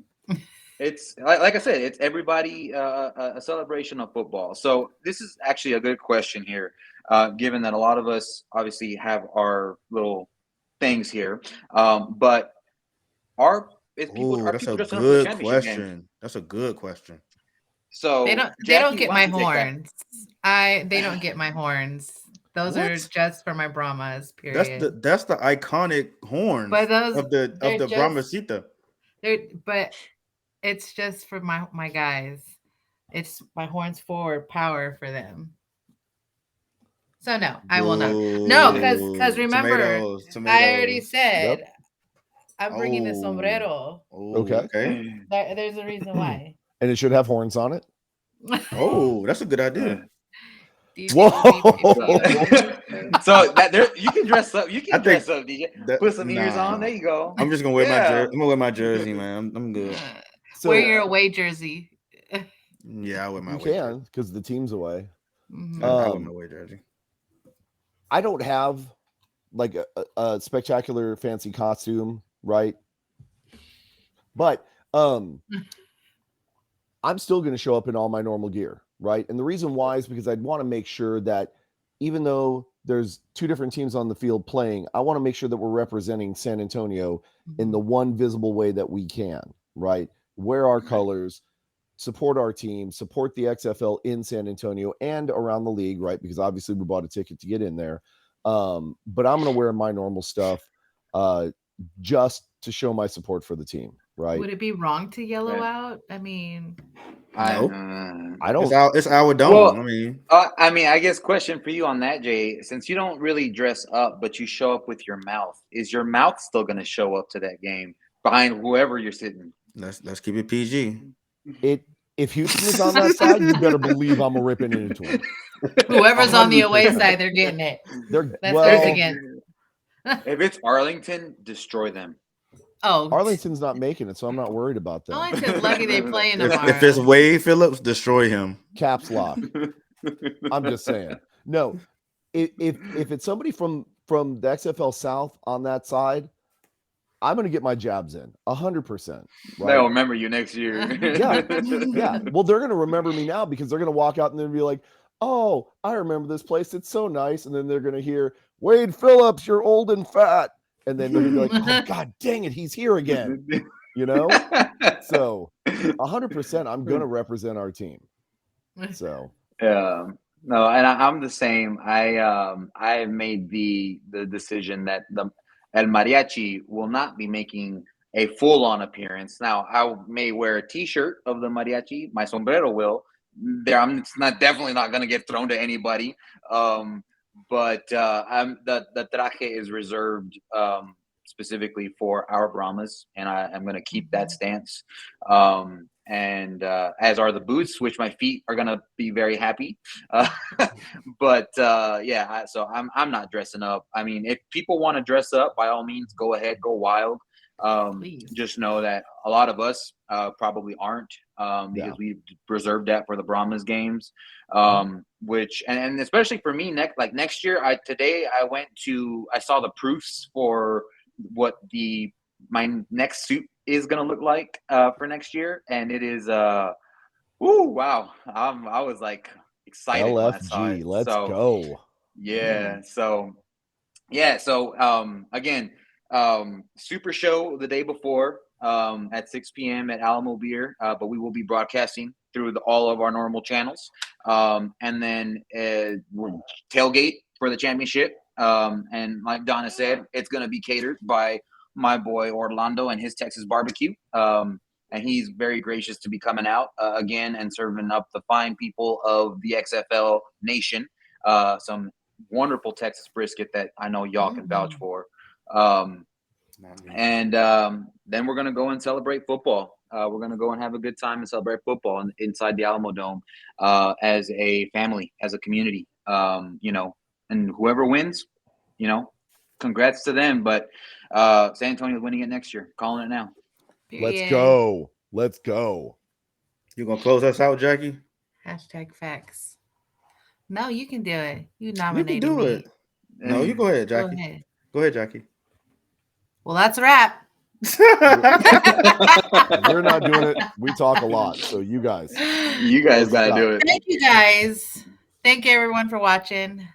it's like I said, it's everybody a celebration of football. So this is actually a good question here, given that a lot of us obviously have our little things here. But are people that's a dressing up for the good championship question. game? That's a good question. So they don't get my horns. They don't get my horns. Those are just for my Brahmas. Period. That's the iconic horns of the Brahmasita. But it's just for my guys. It's my horns forward power for them. So no, I will not. No, because remember, tomatoes. I already said I'm bringing the sombrero. Okay. There's a reason why. And it should have horns on it. Oh, that's a good idea. Whoa! So you can dress up. You can dress up, DJ. Put some ears on. There you go. I'm just gonna wear my jersey. I'm gonna wear my jersey, man. I'm good. So, wear your away jersey. Yeah, I wear my. You can, because the team's away. I wear my away jersey. I don't have like a spectacular fancy costume, right? But I'm still going to show up in all my normal gear, right? And the reason why is because I'd want to make sure that even though there's two different teams on the field playing, I want to make sure that we're representing San Antonio in the one visible way that we can, right? Wear our colors, support our team, support the XFL in San Antonio and around the league, right? Because obviously we bought a ticket to get in there. But I'm going to wear my normal stuff just to show my support for the team, right? Would it be wrong to yellow out? I mean, I don't. It's our dome. Well, I mean, I guess question for you on that, Jay. Since you don't really dress up, but you show up with your mouth, is your mouth still going to show up to that game behind whoever you're sitting? Let's keep it PG. If Houston is on that side, you better believe I'm ripping it into them. Whoever's on the away side, they're getting it. That's again. If it's Arlington, destroy them. Oh, Arlington's not making it, so I'm not worried about that. Arlington's lucky they playing tomorrow. If it's Wade Phillips, destroy him. Caps lock. I'm just saying. No, if it's somebody from the XFL South on that side, I'm going to get my jabs in 100%. Right? They'll remember you next year. Yeah. Well, they're going to remember me now because they're going to walk out and they'll be like, "Oh, I remember this place. It's so nice." And then they're going to hear, "Wade Phillips, you're old and fat." And then they're going to be like, "Oh, God dang it, he's here again." You know? So 100%, I'm going to represent our team. So. Yeah. No, and I'm the same. I have made the decision that El Mariachi will not be making a full-on appearance. Now, I may wear a T-shirt of the mariachi. My sombrero will. I'm definitely not going to get thrown to anybody. But the traje is reserved specifically for our Brahmas, and I'm going to keep that stance. And as are the boots, which my feet are going to be very happy. But so I'm not dressing up. I mean, if people want to dress up, by all means, go ahead, go wild. Just know that a lot of us probably aren't because we reserved that for the Brahmas games, which and especially for me next year. I saw the proofs for what my next suit is gonna look like for next year, and it is wow. I was like excited when I saw LFG, it. let's go. Yeah. So again, super show the day before at 6 p.m. at Alamo Beer, but we will be broadcasting through all of our normal channels, and then tailgate for the championship. And like Donna said, it's going to be catered by my boy Orlando and his Texas barbecue. And he's very gracious to be coming out again and serving up the fine people of the XFL nation some wonderful Texas brisket that I know y'all can vouch for. And then we're going to go and celebrate football. We're going to go and have a good time and celebrate football inside the Alamo Dome as a family, as a community, and whoever wins, congrats to them. But San Antonio's winning it next year. Calling it now. Let's go. Let's go. You going to close us out, Jackie? #facts. No, you can do it. You nominated You can do me. it. No, you go ahead, Jackie. Go ahead, Jackie. Well, that's a wrap. We're not doing it. We talk a lot. So you guys got to do it. Thank you guys. Thank you everyone for watching.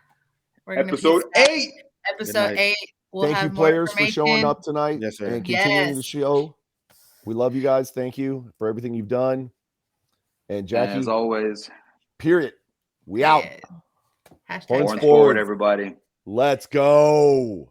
We're Episode 8. Episode 8. Thank you, players, for showing up tonight. Yes, sir. And continuing the show. We love you guys. Thank you for everything you've done. And Jackie, as always, period. We out. Horns forward, everybody. Let's go.